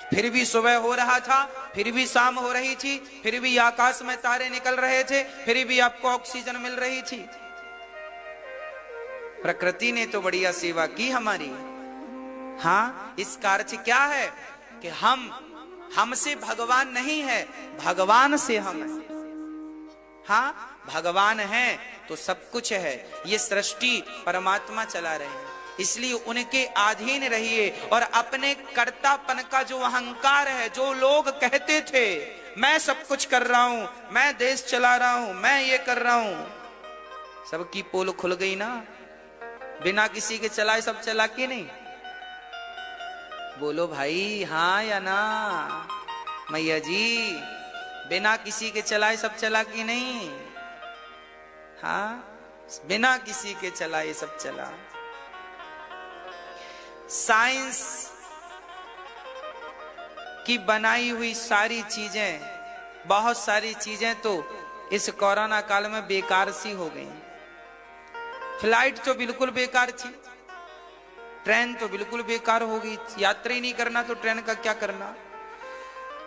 फिर भी सुबह हो रहा था, फिर भी शाम हो रही थी, फिर भी आकाश में तारे निकल रहे थे, फिर भी आपको ऑक्सीजन मिल रही थी। प्रकृति ने तो बढ़िया सेवा की हमारी। हाँ, इसका अर्थ क्या है कि हमसे भगवान नहीं है, भगवान से हम है। हाँ, भगवान है तो सब कुछ है। ये सृष्टि परमात्मा चला रहे हैं, इसलिए उनके अधीन रहिए। और अपने कर्तापन का जो अहंकार है, जो लोग कहते थे मैं सब कुछ कर रहा हूं, मैं देश चला रहा हूं, मैं ये कर रहा हूं, सबकी पोल खुल गई ना। बिना किसी के चलाए सब चला कि नहीं? बोलो भाई, हाँ या ना? मैया जी, बिना किसी के चलाए सब चला कि नहीं? हाँ, बिना किसी के चलाए सब चला। साइंस की बनाई हुई सारी चीजें, बहुत सारी चीजें तो इस कोरोना काल में बेकार सी हो गई। फ्लाइट तो बिल्कुल बेकार थी, ट्रेन तो बिल्कुल बेकार हो गई। यात्रा ही नहीं करना तो ट्रेन का क्या करना।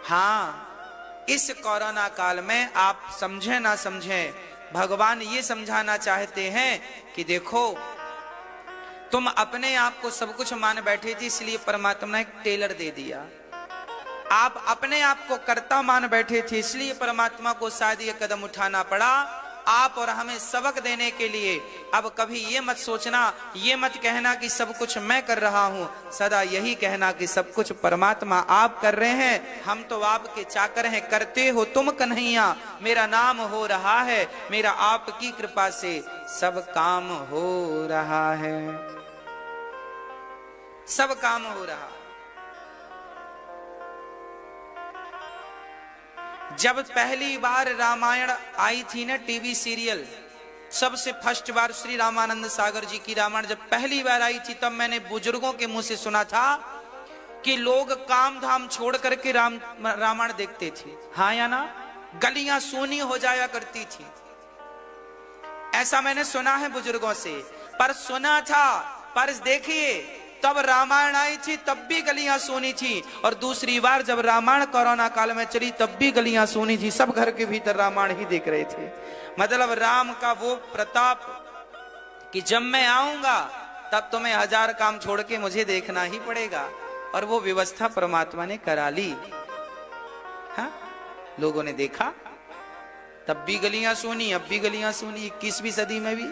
हाँ, इस कोरोना काल में आप समझे ना समझे, भगवान ये समझाना चाहते हैं कि देखो, तुम अपने आप को सब कुछ मान बैठे थे, इसलिए परमात्मा ने एक टेलर दे दिया। आप अपने आप को कर्ता मान बैठे थे, इसलिए परमात्मा को शायद ये कदम उठाना पड़ा आप और हमें सबक देने के लिए। अब कभी ये मत सोचना, ये मत कहना कि सब कुछ मैं कर रहा हूं, सदा यही कहना कि सब कुछ परमात्मा आप कर रहे हैं, हम तो आपके चाकर हैं। करते हो तुम कन्हैया, मेरा नाम हो रहा है, मेरा आपकी कृपा से सब काम हो रहा है, सब काम हो रहा। जब पहली बार रामायण आई थी ना, टीवी सीरियल, सबसे फर्स्ट बार श्री रामानंद सागर जी की रामायण जब पहली बार आई थी, तब मैंने बुजुर्गों के मुंह से सुना था कि लोग काम धाम छोड़ करके रामायण देखते थे। हाँ या ना? गलियां सूनी हो जाया करती थी, ऐसा मैंने सुना है बुजुर्गों से। पर सुना था, पर देखिए, तब रामायण आई थी तब भी गलियां सूनी थी, और दूसरी बार जब रामायण कोरोना काल में चली तब भी गलियां सूनी थी। सब घर के भीतर रामायण ही देख रहे थे। मतलब राम का वो प्रताप कि जब मैं आऊंगा तब तुम्हें 1000 काम छोड़ के मुझे देखना ही पड़ेगा, और वो व्यवस्था परमात्मा ने करा ली। हाँ, लोगों ने देखा, तब भी गलियां सूनी, अब भी गलियां सूनी, 21वीं सदी में भी।